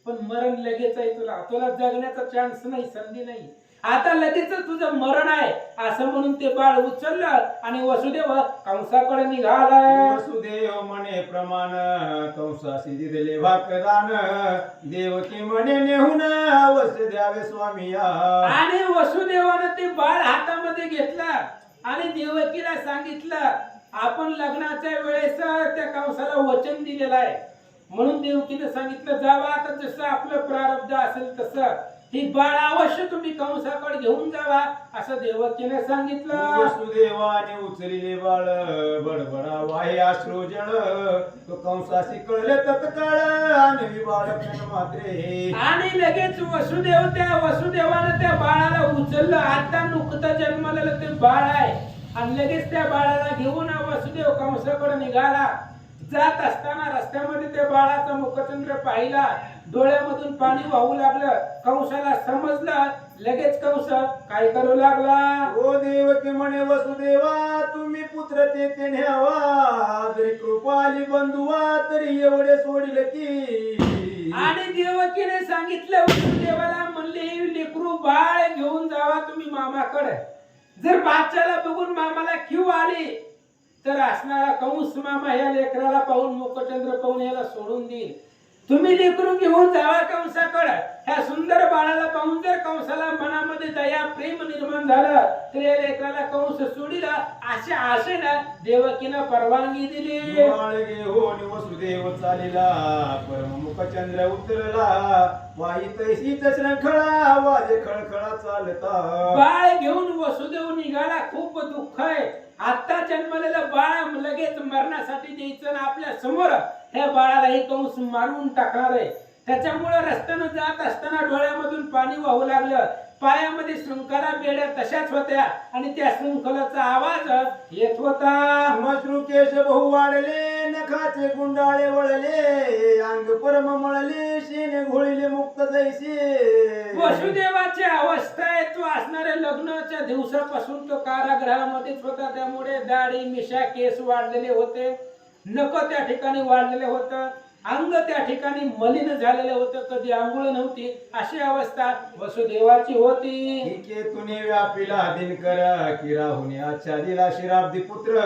पण मरण लगेच आहे, तुला जगण्याचा चान्स नाही, संधी नाही, आता लगेच तुझं मरण आहे असं म्हणून ते बाळ उचललं आणि वसुदेव कंसाकडे निघाला. वसुदेव म्हणे प्रमाण कंसासी दिले वाकदान देवकी म्हणे नेहून अवश्य द्यावे स्वामी. आणि वसुदेवानं ते बाळ हातामध्ये घेतलं आणि देवकीला सांगितलं, आपण लग्नाच्या वेळेस त्या कंसाला वचन दिलेलं आहे म्हणून देवकीने सांगितलं, जावा आता जसं आपलं प्रारब्ध असेल तसं ही बाळ अवश्य तुम्ही कंसाकडे घेऊन जावा असं देवकीने सांगितलं. वसुदेवाने उचलले बाळ बडबडा वाहे अश्रू जळ तो कंसाशी कळले तत्काळ आणि बाळ मात्रे. आणि लगेच वसुदेवानं त्या बाळाला उचललं. आता नुकतं जन्मलेलं ते बाळ आहे आणि लगेच त्या बाळाला घेऊन वसुदेव कंसाकडे निघाला. जात असताना रस्त्यामध्ये त्या बाळाचा मुखचंद्र पाहिला, डोळ्यामधून पाणी वाहू लागलं. कंसाला समजलं, लगेच कंस काय करू लागला. ओ देवकी म्हणे वसुदेवा तुम्ही पुत्र ते न्यावा जरी कृपाली बंधुवा तरी एवढे सोडिले की. आणि देवकीने सांगितलं वसुदेवाला, म्हणले लेकरू बाळ घेऊन जावा तुम्ही मामाकडे. जर बाच्याला बघून मामाला खीव आली तर असणारा कंस मामा या लेकराला पाहून मुखचंद्र पाहून याला सोडून देईल. तुम्ही लेकरू घेऊन जावा कंसाकडे. ह्या सुंदर बाळाला पाहून जर कंसाला मनामध्ये लेकरामध्ये दया प्रेम निर्माण झालं तर या लेकराला कंस सोडिला अशा आशेनं देवकीनं परवानगी दिली. बाळ घेऊन वसुदेव चालिला परममुख चंद्र उतरला वाई तैसीच श्रंखळा वाजे खळखळा चालता. बाळ घेऊन वसुदेव निघाला. खूप दुःख आहे. आता जन्मलेलं बाळ लगेच मरणासाठी द्यायचं ना आपल्या समोर त्या बाळालाही कंस मारून टाकणार आहे. त्याच्यामुळे रस्त्यानं जात असताना डोळ्यामधून पाणी वाहू लागलं. पायामध्ये शृंखला बेड्या तशाच होत्या आणि त्या शृंखलाचा आवाज येत होता. मश्रू केश बहु वाढले नखाचे गुंडाळे वळले अंग परम मळले शेने घोळीले मुक्त जैसे. वसुदेवाची अवस्था आहे तो असणाऱ्या लग्नाच्या दिवसापासून तो कारागृहामध्येच होता. त्यामुळे दाढी मिशा केस वाढलेले होते. नख त्या ठिकाणी वाढलेले होतं. अंग त्या ठिकाणी मलिन झालेलं होतं. कधी आंघोळ नव्हती अशी अवस्था वसुदेवाची होती. के तुने व्यापिला दिनकर की राहुने आच्छादिला शिराब्दी पुत्र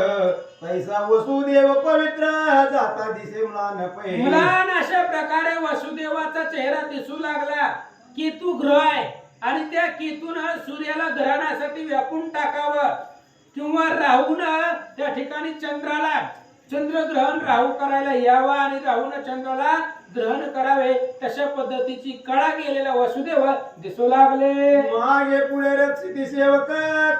तैसा वसुदेव पवित्र जाता दिसे म्लान पै. म्लान अशा प्रकारे वसुदेवाचा चेहरा दिसू लागला. केतू ग्रह आहे आणि त्या केतून सूर्याला ग्रहणासाठी व्यापून टाकावं किंवा राहून त्या ठिकाणी चंद्राला चंद्रग्रहण राहू करायला यावा आणि राहून चंद्राला ग्रहण करावे तशा पद्धतीची कळा गेलेला वसुदेव दिसू लागले. मागे पुढे रक्षिती सेवक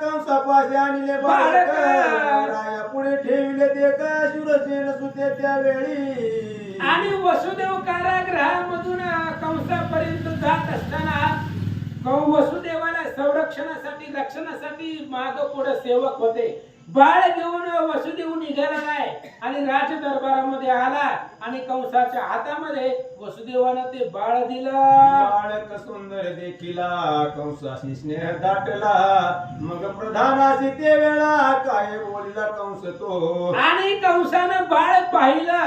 कंसापाशी आणले बालक राया पुढे ठेवले ते का शूरसेन सुते त्यावेळी. आणि वसुदेव कारागृहामधून कंसापर्यंत जात असताना वसुदेवाला संरक्षणासाठी रक्षणासाठी माग पुढे सेवक होते. बाळ घेऊन वसुदेव निघाला आहे आणि राज दरबारामध्ये आला आणि कंसाच्या हातामध्ये वसुदेवानं ते बाळ दिलं. बाळक सुंदर देखिला कंसाशी स्नेह दाटला मग प्रधानाशी ते वेळा काय बोलला कंस तो. आणि कंसानं बाळ पाहिलं.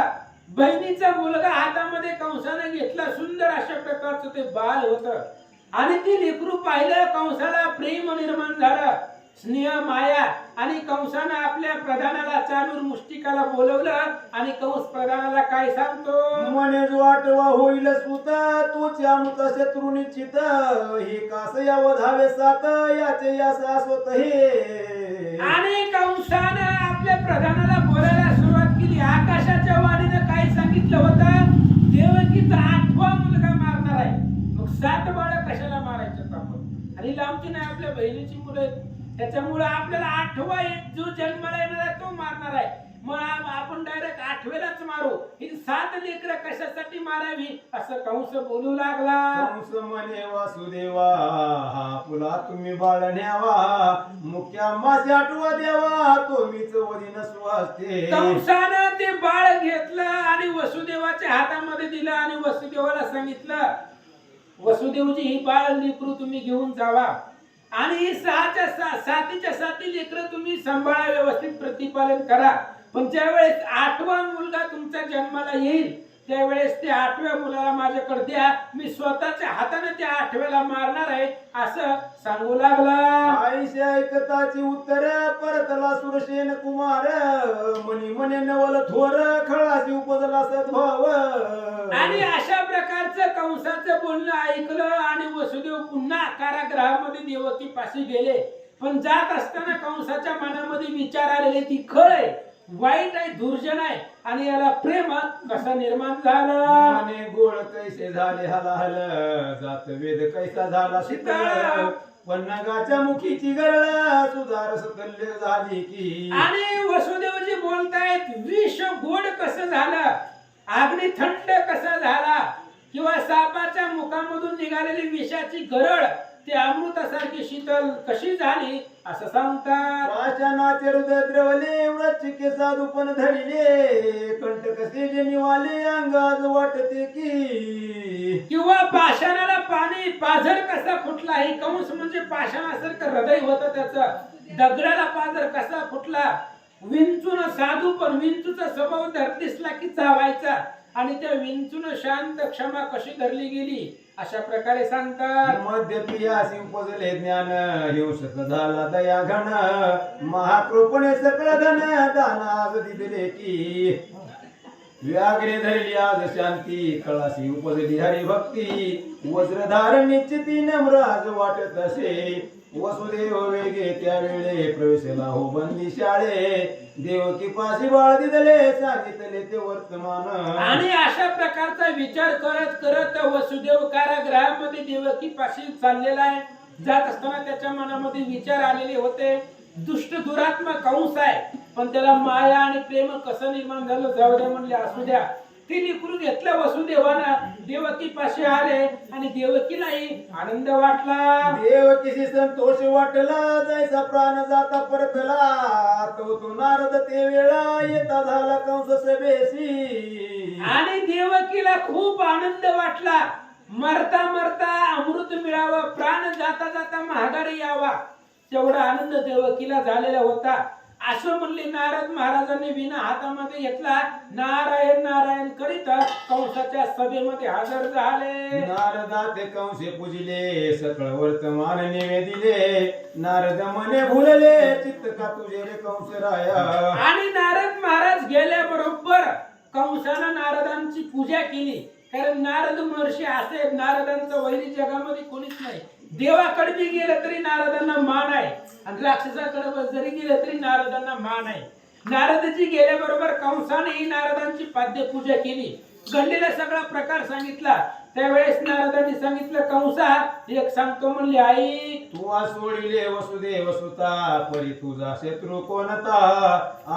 बहिणीचा मुलगा हातामध्ये कंसानं घेतला. सुंदर अशा प्रकारचं ते बाळ होतं आणि ती लेकरू पाहिलं. कंसाला प्रेम निर्माण झालं. स्नेह माया आणि कंसानं आपल्या प्रधानाला चालूर मुष्टिकाला बोलवलं आणि कंस प्रधानाला काय सांगतो. मने जो आठवा होईल सुता तोच आमचा शत्रू निश्चित हे कास यावधावे सात याचे यास असोत हे. आणि कंसानं आपल्या प्रधानाला बोलायला सुरुवात केली. आकाशाच्या वाणीनं काय सांगितलं होतं. देवकीचा 8वा मुलगा मारणार आहे. मग 7 बाळ कशाला मारायचं आपण आणि लांबची नाही आपल्या बहिणीची मुलं. त्याच्यामुळे आपल्याला 8वा जो जन्माला येणार आहे तो मारणार आहे. मग आपण डायरेक्ट 8वेलाच मारू. ही 7 लेकरं कशासाठी मारावी असं कंस बोलू लागला. कंस म्हणे वासुदेवा हा पुला तुम्ही बाळ न्यावा मुख्या मासे आठवा द्यावा तो मीच वदीन सुवासते. कंसानं ते बाळ घेतलं आणि वसुदेवाच्या हातामध्ये दिलं आणि वसुदेवाला सांगितलं वसुदेवजी ही बाळ लेकरू तुम्ही घेऊन जावा आणि ही 7च्या 7 लेकरं तुम्ही सांभाळा व्यवस्थित प्रतिपालन करा. पण ज्यावेळेस 8वा मुलगा तुमच्या जन्माला येईल त्यावेळेस त्या 8व्या मुलाला माझ्याकडे द्या. मी स्वतःच्या हाताने त्या 8व्याला मारणार आहे असं सांगू लागला. आईशी ऐकताची उत्तर परतला सुरसेन कुमार मनी म्हणे नवल थोर खळाशी उपजला सद्भाव. आणि अशा प्रकारचं कंसाचं बोलणं ऐकलं आणि वसुदेव पुन्हा कारागृहामध्ये देवकी पाशी गेले. पण जात असताना कंसाच्या मनामध्ये विचार आलेले ती खळ आहे वाईट आहे दुर्जन आहे आणि याला प्रेम कसा निर्माण झाला. मने गोळ कैसे झाले हलाहल जात वेद कैसा झाला शीतळ पन्नगाच्या मुखीची गरळ सुधार सतल्य झाली की. आणि वसुदेवजी बोलतायत विष गोड कसं झालं अग्नी थंड कसा झाला किंवा सापाच्या मुखामधून निघालेली विषाची गरळ ते अमृतासारखी शीतल कशी झाली असं सांगतात. पाषाणाचे हृदय द्रवले वृश्चिके साधू पण धरिले कंठ कसे जे निवाले अंगाज वाटते की. किंवा पाषाणाला पाणी पाझर कसा फुटला. हे कंस म्हणजे पाषाणासारखं हृदय होतं त्याचं. दगडाला पाझर कसा फुटला. विंचून साधू पण विंचूचा स्वभाव धरतीसला की चावायचा आणि त्या विंचून शांत क्षमा कशी धरली गेली अशा प्रकारे सांगतात. मध्य पियासी उपजले ज्ञान हिंसक झाला दया घन महाकृपणे सकळ धन दानाज दिले की. व्याघ्रे धरली आज शांती कळाशी उपजली हरिभक्ती वज्रधार निश्चिती नम्राज वाटत असे वसुदेव वेगे त्यावेळे प्रवेशला हो बंदी शाळे देवकी पाशी बाळ दिदले सांगितले ते वर्तमान आणि अशा प्रकारचा विचार करत करत वसुदेव कारागृहामध्ये देवकी पाशी चाललेला आहे. जात असताना त्याच्या मनामध्ये विचार आलेले होते. दुष्ट दुरात्मा कंस आहे, पण त्याला माया आणि प्रेम कसं निर्माण झालं, जाऊ द्या म्हणले, असू द्या. ती लेकरू घेतलं वसुदेवानं, देवकी पाशी आले आणि देवकीलाही आनंद वाटला. देवकीशी संतोष वाटला जैसा प्राण जाता परतला तो नारद ते वेळा येता झाला कंस सभेशी आणि देवकीला खूप आनंद वाटला. मरता मरता अमृत मिळावं, प्राण जाता जाता माघारी यावा, तेवढा आनंद देवकीला झालेला होता. असं म्हणले नारद महाराजांनी विना हातामध्ये घेतला, नारायण नारायण करीत कंसाच्या सभेमध्ये हजर झाले. नारदा ते कंसे पूजिले सकळ वर्तमान निवेदिले नारद मने भुलले चित्त का तुझे रे कंस राया. आणि नारद महाराज गेल्याबरोबर कंसानं नारदांची पूजा केली. कारण नारद महर्षी असे, नारदांचं वैरी जगामध्ये कोणीच नाही. देवाकडे बी गेलं तरी नारदांना मान आहे आणि राक्षसाकडे जरी गेलं तरी नारदांना मान आहे. नारदजी गेल्याबरोबर कंसाने नारदांची पाद्य पूजा केली, घडलेला सगळा प्रकार सांगितला. त्यावेळेस नारदांनी सांगितलं, कंसा एक सांगतो म्हणले, आई तू सोडिले वसुदेव सुता परी तुझा शत्रू कोणता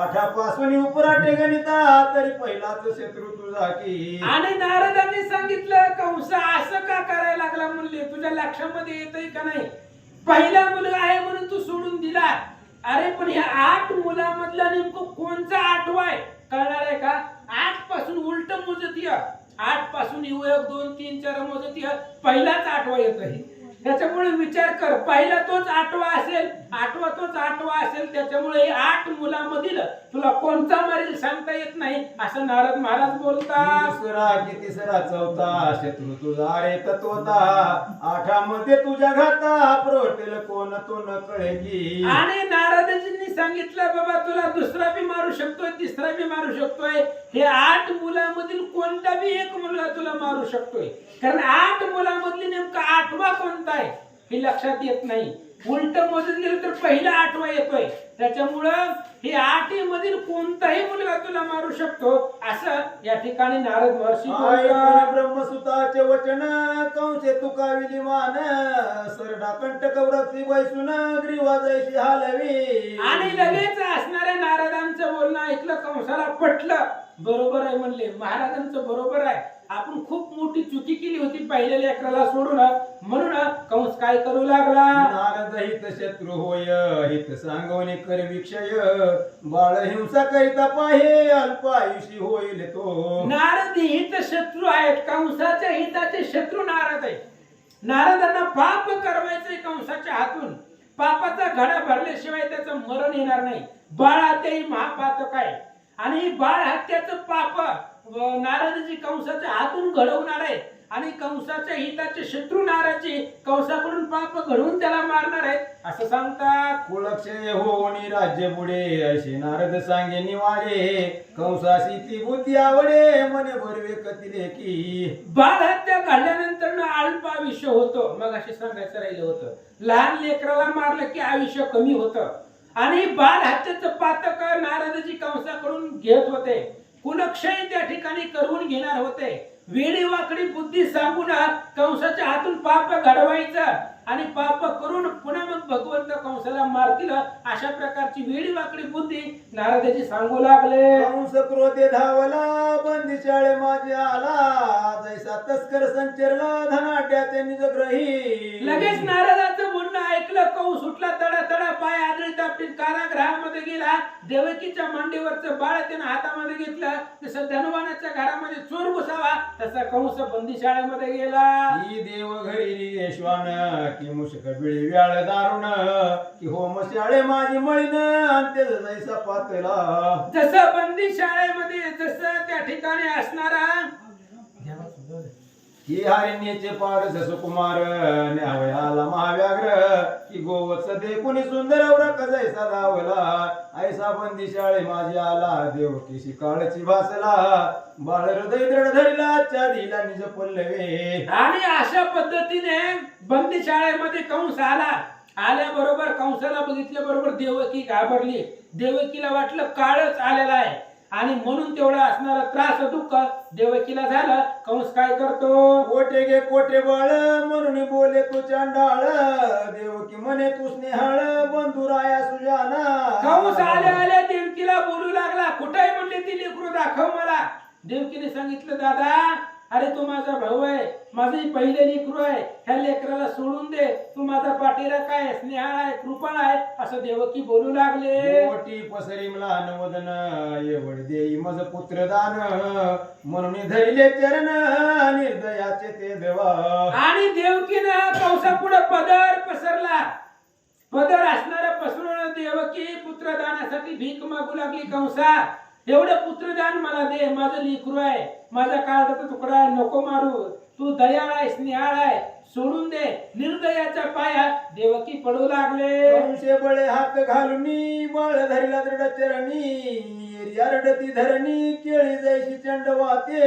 आठापासून उपराटे गणिता तरी पहिलाच शत्रू तुझा की. आणि नारदांनी सांगितलं, कंसा असं का करायला लागला म्हणले, तुझ्या लक्षामध्ये येतंय का नाही, पहिला मुलगा आहे म्हणून तू सोडून दिला. अरे पण ह्या 8 मुलामधला नेमकं कोणचा 8वा आहे कळणार आहे का? 8 पासून उलट मोजतीय, 8 पासून 1 2 3 4 मोजतीय, पहिलाच 8वा येत आहे. त्याच्यामुळे विचार कर, पहिला तोच 8वा असेल, 8वा तोच 8वा असेल. त्याच्यामुळे 8 मुलामधील तुला कोणता मारेल सांगता येत नाही, असं नारद महाराज बोलतात. दुसरा की तिसरा चौथा शत्रू तुझा रे तत्वता आठामध्ये तुझ्या घाता प्रवर्तेल कोण तो न कळे की. आणि नारदजींनी सांगितलं, बाबा तुला दुसरा बी मारू शकतोय, तिसरा बी मारू शकतोय, हे 8 मुलामधील कोणता बी एक मुलगा तुला मारू शकतोय. कारण 8 मुलामधली नेमका 8वा कोणता आहे हे लक्षात येत नाही. उलट मोजून गेलं तर पहिला 8वा येतोय. त्याच्यामुळं हे 8 मधील कोणताही मुलगा तुला मारू शकतो, असं या ठिकाणी नारद महर्षी बोलतात. ब्रह्मसुताचे वचन कंसे तुकाविली मान सरडा कंटक वृत्ती बैसून ग्रीवा जैसी हालवी. आणि लगेच असणाऱ्या नारदांचं बोलणं ऐकलं, कंसाला पटलं. बरोबर आहे म्हणले, महाराजांचं बरोबर आहे, आपण खूप मोठी चुकी केली होती पहिल्या लेकराला सोडून, म्हणून कंस काय करू लागला. नारद हित शत्रू होय हित सांगवणे कर विक्षय बाळ हिंसा करिता पाहे अल्प आयुषी होईल तो. नारद हित शत्रू आहेत, कंसाच्या हिताचे शत्रू नारद आहे. नारदांना पाप करवायचंय कंसाच्या हातून, पापाचा घडा भरल्याशिवाय त्याचं मरण येणार नाही. बाळ हत्या महापातक आहे आणि बाळ हत्याचं पाप नारदजी कंसाच्या हातून घडवणार आहेत आणि कंसाच्या हिताचे शत्रू नाराजी कंसाकडून पाप घडवून त्याला मारणार आहेत असं सांगतात. कुळक्षय होऊनी राज्य बुडे असे नारद सांगे निवाडे कंसाशी ती बुद्धी आवडे मने भरवे कतिले की. बाळ हत्या घडल्यानंतर ना अल्प आयुष्य होतं, मग असे सांगायचं राहिलं होतं. लहान लेकराला मारलं की आयुष्य कमी होतं आणि बाळ हत्याचं पातक नारदजी कंसाकडून घेत होते. कुलक्षय त्या ठिकाणी करून घेणार होते. वेडी वाकडी बुद्धी सांगून कंसाच्या हातून पाप घडवायचं आणि पाप करून पुन्हा मग भगवंत कंसाला मारतील, अशा प्रकारची वेडी वाकडी बुद्धी नारदाजी सांगू लागले. कंस क्रोधे धावला बंदी शाळे माझे आला जैसा तस्कर संचरला धनाट्याचे निजग्रही. लगेच नारदाचं बोलणं ऐकलं, कंस उठला, तडा तडा पाय आदळीत आपली कारागृहामध्ये गेला. देवकीच्या मांडीवरचं बाळ त्यानं हातामध्ये घेतलं, जसं धनवानाच्या घरामध्ये चोर घुसावा तसा कंस बंदीशाळेमध्ये गेला. ही देव घरी यशवान की मुशक बिळी व्याळ दारुण की होम शाळे माझी मळीन अंत्य जैसा पातला. जसं बंदी शाळेमध्ये जसं त्या ठिकाणी असणारा ही हरिणीचे पाडस सुकुमार न्यावयाला महाव्याग्र की गोवत्स दे कुणी सुंदर व्रक जैसा धावला ऐसा बंदी शाळे माझी आला देवकीशी काळची भासला बाळ हृदय दृढ धरला आजच्या दिला निज पल्लवे. आणि अशा पद्धतीने बंदी शाळेमध्ये कंस आला. आल्याबरोबर कंसाला बघितल्याबरोबर देवकी घाबरली. देवकीला वाटलं काळच आलेला आहे आणि म्हणून तेवढा असणारा त्रास दुःख देवकीला झाला. कंस काय करतो? कोटे गे कोटे बाळ म्हणून बोले तू चांडाळ देवकी म्हणे तू स्नेहाळ बंधुराया सुजाना. कंस आल्या आल्या देवकीला बोलू लागला. कुठे म्हणले ती लेकरू दाखव मला. देवकीने सांगितलं दादा अरे तू माझा भाऊ आहे, माझी पहिले लेकरू आहे, ह्या लेकराला सोडून दे, तू माझा पाठीरा काय स्नेहाळ आहे कृपाळ आहे असं देवकी बोलू लागले. मोठी पसरी लहान वदन एवढ देई मज पुत्र दान म्हणून धैले चरण निर्दयाचे ते देवा. आणि देवकीनं कंसापुढे पदर पसरला. पदर असणारा पसरून देवकी पुत्रदानासाठी भीक मागू लागली. कंसा एवढं पुत्रदान मला दे, माझं लेकरू आहे, माझा काळजाचा तुकडा आहे, नको मारू, तू दयाळ आहे स्नेहाळ आहे, सोडून दे. निर्दयाच्या पायात देवकी पडू लागले. कंसे बळे हात घालून बाळ धरला दृढ चरणी रडती धरणी केळी जैशी चंड वाते.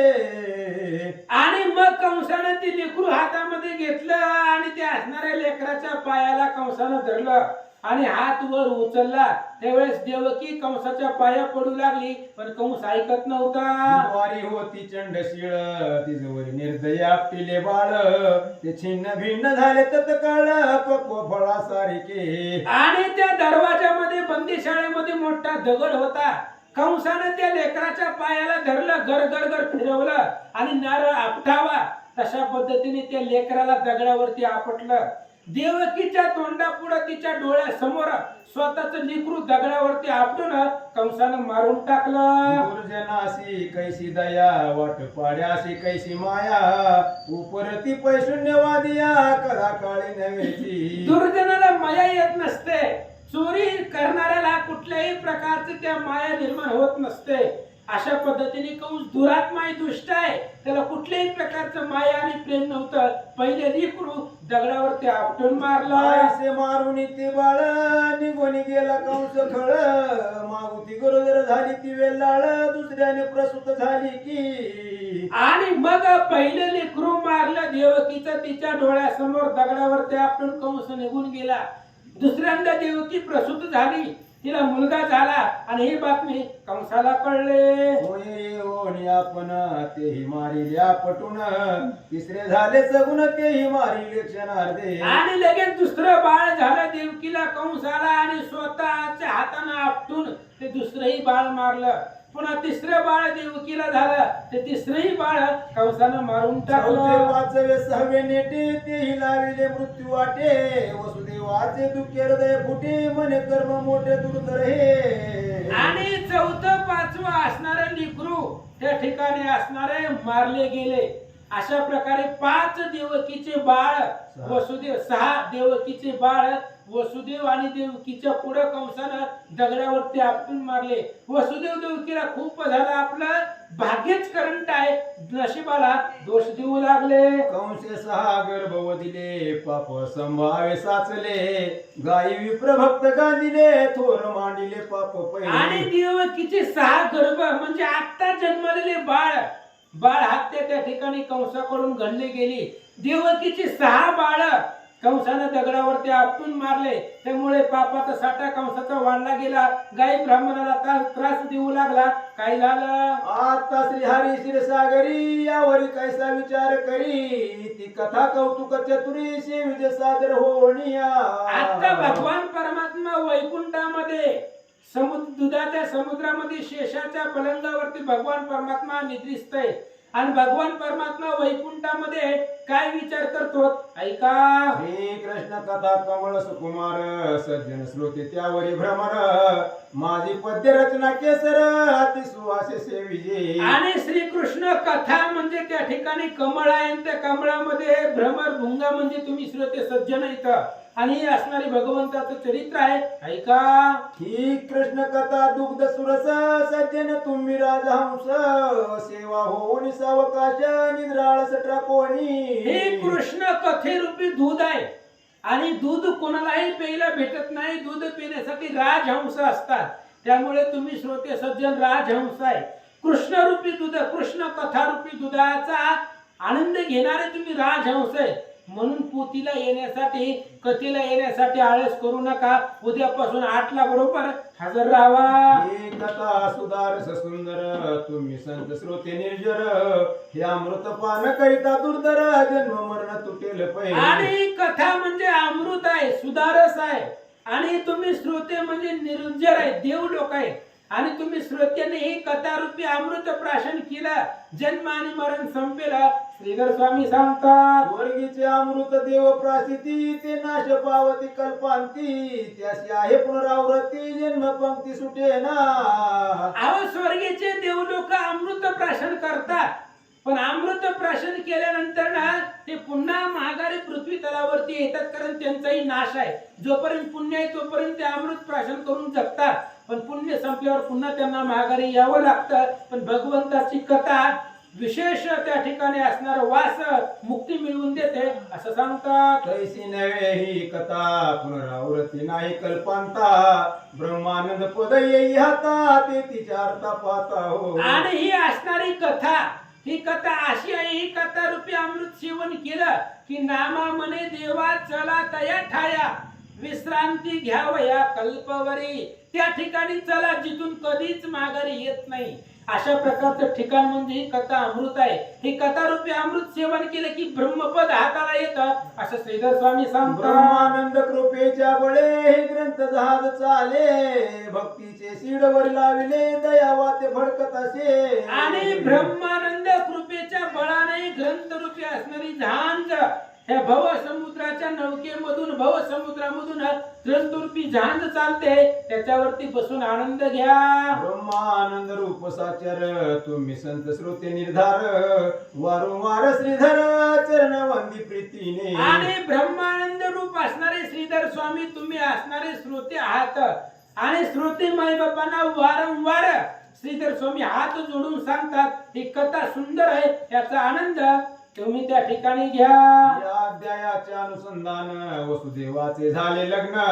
आणि मग कंसानं ती लेकरू हातामध्ये घेतलं आणि त्या असणाऱ्या लेकराच्या पायाला कंसानं धरलं आणि हात वर उचलला. त्यावेळेस देवकी कंसाच्या पाया पडू लागली पण कंस ऐकत नव्हता. वारी होती चंडशीळ तिजवर निर्दय आपटिले बाळ ते छिन्न भिन्न झाले तत्काळ पक्व फळा सारिके. आणि त्या दरवाजामध्ये बंदीशाळेमध्ये मोठा दगड होता. कंसानं त्या लेकराच्या पायाला धरलं, गर गर गर फिरवलं आणि नारळ आपटावा तशा पद्धतीने त्या लेकराला दगडावरती आपटलं. देवकीच्या तोंडापुढे तिच्या डोळ्यासमोर स्वतःच लेकरू दगडावरती आपटून कंसानं मारून टाकलं. दुर्जनासी कैसी दया वाट पाड्यासी कैसी माया उपरती पैशून्यवादिया कदा काळी नव्हेची. दुर्जनाला माया येत नसते. चोरी करणाऱ्याला कुठल्याही प्रकारची त्या माया निर्माण होत नसते. अशा पद्धतीने कंस दुरात्मा आहे, दुष्ट आहे, त्याला कुठल्याही प्रकारचं माया आणि प्रेम नव्हतं. पहिले लेकरू दगडावरती आपटून मारला. असे मारून ते बाळ निघून गेला कंस खळ मागुती गरोदर झाली ती वेलाळ दुसऱ्याने प्रसूत झाली की. आणि मग पहिले लेकरू मारलं देवकीचं तिच्या डोळ्यासमोर दगडावरती आपटून कंस निघून गेला. दुसऱ्यांदा देवकी प्रसूत झाली, तिला मुलगा झाला आणि ही बातमी कंसाला कळले. होय आपण तेही मारिल्या पटून तिसरे झाले सगुण तेही मारिले क्षणार्धे. आणि लगेच दुसरं बाळ झालं. देवकीला कंस आला आणि स्वतःच्या हाताने आपटून ते दुसरंही बाळ मारलं. पुन्हा तिसरं बाळ देवकीला झालं, ते तिसरंही बाळ कंसानं मारून टाकलं. पाचवे सहावे नेटे तेही लाविले मृत्यू वाटे वसुदेवाचे दुःखे हृदय फुटे मने कर्म मोठे दुर्धर हे. आणि चौथं पाचवं असणारे लेकरू त्या ठिकाणी असणारे मारले गेले. अशा प्रकारे 5 देवकीचे बाळ वसुदेव, 6 देवकीचे बाळ वसुदेव आणि देवकीच्या पुढे कंसानं दगडावरती आपटून मारले. वसुदेव देवकीला खूप झाला, आपलं भाग्यच करंट आहे, नशिबाला दोष देऊ लागले. कंसे 6 गर्भ दिले पाप संभावे साचले गायी विप्र भक्त गांधिले थोर मांडिले पाप पहिले. आणि देवकीचे 6 गर्भ म्हणजे आता जन्मलेले बाळ हत्या त्या ठिकाणी कंसाकडून घडली गेली. देवकीची 6 बाळ कंसानं दगडावरती आपटून मारले. त्यामुळे पापाचा साठा कंसाचा वाढला गेला. गायी ब्राह्मणाला त्रास देऊ लागला. काय झालं? आता श्री हरी क्षीरसागरी यावरी कैसा विचार करी ती कथा कौतुक चतुरी विजय सादर होणिया. आता भगवान परमात्मा वैकुंठामध्ये दुधाच्या समुद्रामध्ये शेषाच्या पलंगावरती भगवान परमात्मा निद्रिस्त आहे आणि भगवान परमात्मा वैकुंठामध्ये काय विचार करतो ऐका. श्री कृष्ण कथा कमळ सुकुमार सज्जन श्रोते त्यावरी भ्रमर माझी पद्य रचना केसर अति सुवासे सेविजे. आणि श्रीकृष्ण कथा म्हणजे त्या ठिकाणी कमळ आहे, त्या कमळामध्ये भ्रमर भुंगा म्हणजे तुम्ही श्रोते सज्जन इथं आणि ही असणारी भगवंताचं चरित्र आहे. ऐका. ही कृष्ण कथा दुग्ध सुरस सज्जन तुम्ही राजहंस सेवा होऊन सावकाश निद्राळ सटरा कोणी. हे कृष्ण कथेरूपी दूध आहे आणि दूध कोणालाही प्यायला भेटत नाही. दूध पिण्यासाठी राजहंस असतात. त्यामुळे तुम्ही श्रोते सज्जन राजहंस आहे. कृष्णरूपी दूध, कृष्ण कथारूपी दुधाचा आनंद घेणारे तुम्ही राजहंस आहे. म्हणून पोतीला येण्यासाठी, कथेला येण्यासाठी आळस करू नका. उद्यापासून 8ला बरोबर हजर राहावा. ही कथा सुधारस सुंदर तुम्ही संत श्रोते निर्जर हे अमृत पान करिता दुर्धर जन्म मरण तुटेल पै. आणि कथा म्हणजे अमृत आहे, सुधारस आहे. आणि तुम्ही श्रोते म्हणजे निर्जर आहे, देव लोक आहे. आणि तुम्ही श्रोत्याने ही कथारूपी अमृत प्राशन केलं, जन्म आणि मरण संपेल. श्रीधर स्वामी सांगतात, वर्गीचे अमृत देव प्रासिती ते नाश पावती कल्पांती त्याशी आहे पुनरावृत्ती जन्म पंक्ती सुटे ना. अहो स्वर्गीचे देव लोक अमृत प्राशन करतात, पण अमृत प्राशन केल्यानंतर ना ते पुन्हा महागारी पृथ्वी तलावरती येतात, कारण त्यांचाही नाश आहे. जोपर्यंत पुण्य आहे तोपर्यंत ते अमृत प्राशन करून जगतात, पण पुण्य संपल्यावर पुन्हा त्यांना महागारी यावं लागतं. पण भगवंताची कथा विशेष त्या ठिकाणी असणार वास मुक्ती मिळवून देते असं सांगतात. तैसी नव्हे ही कथा पुनरावृत्ती नाही कल्पांता ब्रह्मानंद पद येई हाता ते तिच्या अर्था पाहता हो. आणि ही असणारी कथा, ही कथा अशी आहे, ही कथा रूपी अमृत सेवन केलं की नामा म्हणे देवा चला तया ठाया विश्रांती घ्यावया कल्पवरी. त्या ठिकाणी चला जिथून कधीच माघारी येत नाही. अशा प्रकारचं ठिकाण म्हणजे ही कथा अमृत आहे. ही कथा रूपी अमृत सेवन केलं की ब्रह्मपद हाताला येतं असं श्रीधर स्वामी सांगतात. ब्रह्मानंद कृपेच्या बळे हे ग्रंथ जहाज चाले भक्तीचे सीडवर लाविले दयावा ते फडकत असे. आणि ब्रह्मानंद कृपेच्या बळाने ग्रंथ रूपी असणारी जहाज ह्या भव समुद्राच्या नौकेमधून, भव समुद्रामधून ग्रंथरूपी जहाज चालते, त्याच्यावरती बसून आनंद घ्या. ब्रह्मानंद रूप साचर तुम्ही संत श्रोते निर्धार वारंवार श्रीधर चरण वंदी प्रीतीने. आणि ब्रह्मानंद रूप असणारे श्रीधर स्वामी तुम्ही असणारे श्रोते आहात. आणि श्रोते माई बापांना वारंवार श्रीधर स्वामी हात जोडून सांगतात ही कथा सुंदर आहे, याचा आनंद तुम्ही त्या ठिकाणी घ्या. या अध्यायाचे अनुसंधान वसुदेवाचे झाले लग्न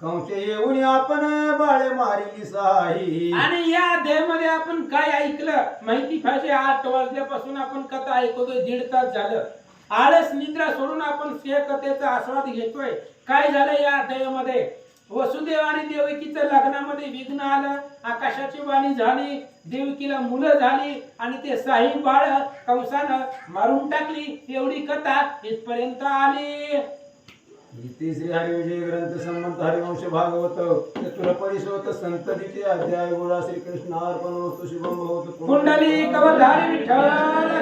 कंसे येऊन आपण बाळे मारिली साही. आणि या अध्यायामध्ये आपण काय ऐकलं माहिती पाहिजे. 8 वाजल्यापासून आपण कथा ऐकतोय, 1.5 तास झालं. आळस निद्रा सोडून आपण कथेचा आस्वाद घेतोय. काय झालं या अध्यायामध्ये? वसुदेव आणि देवकीचं लग्नामध्ये विघ्न आलं, आकाशाची वाणी झाली, देवकीला मुलं झाली आणि ते साई बाळ कंसानं मारून टाकली. एवढी कथा इथपर्यंत आली. इति श्री हरिविजय ग्रंथ संबंध हरिवंश भागवत चतुर परिशोत संत द्वितीय अध्याय गोळा श्री कृष्ण अर्पणमस्तु शुभम भवतु. कुंडलिक वधारी विठ्ठल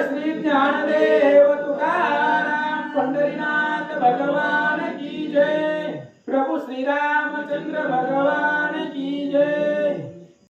श्री ज्ञानदेव तुकाराम पंढरीनाथ भगवान की जय. प्रभु श्री रामचंद्र भगवान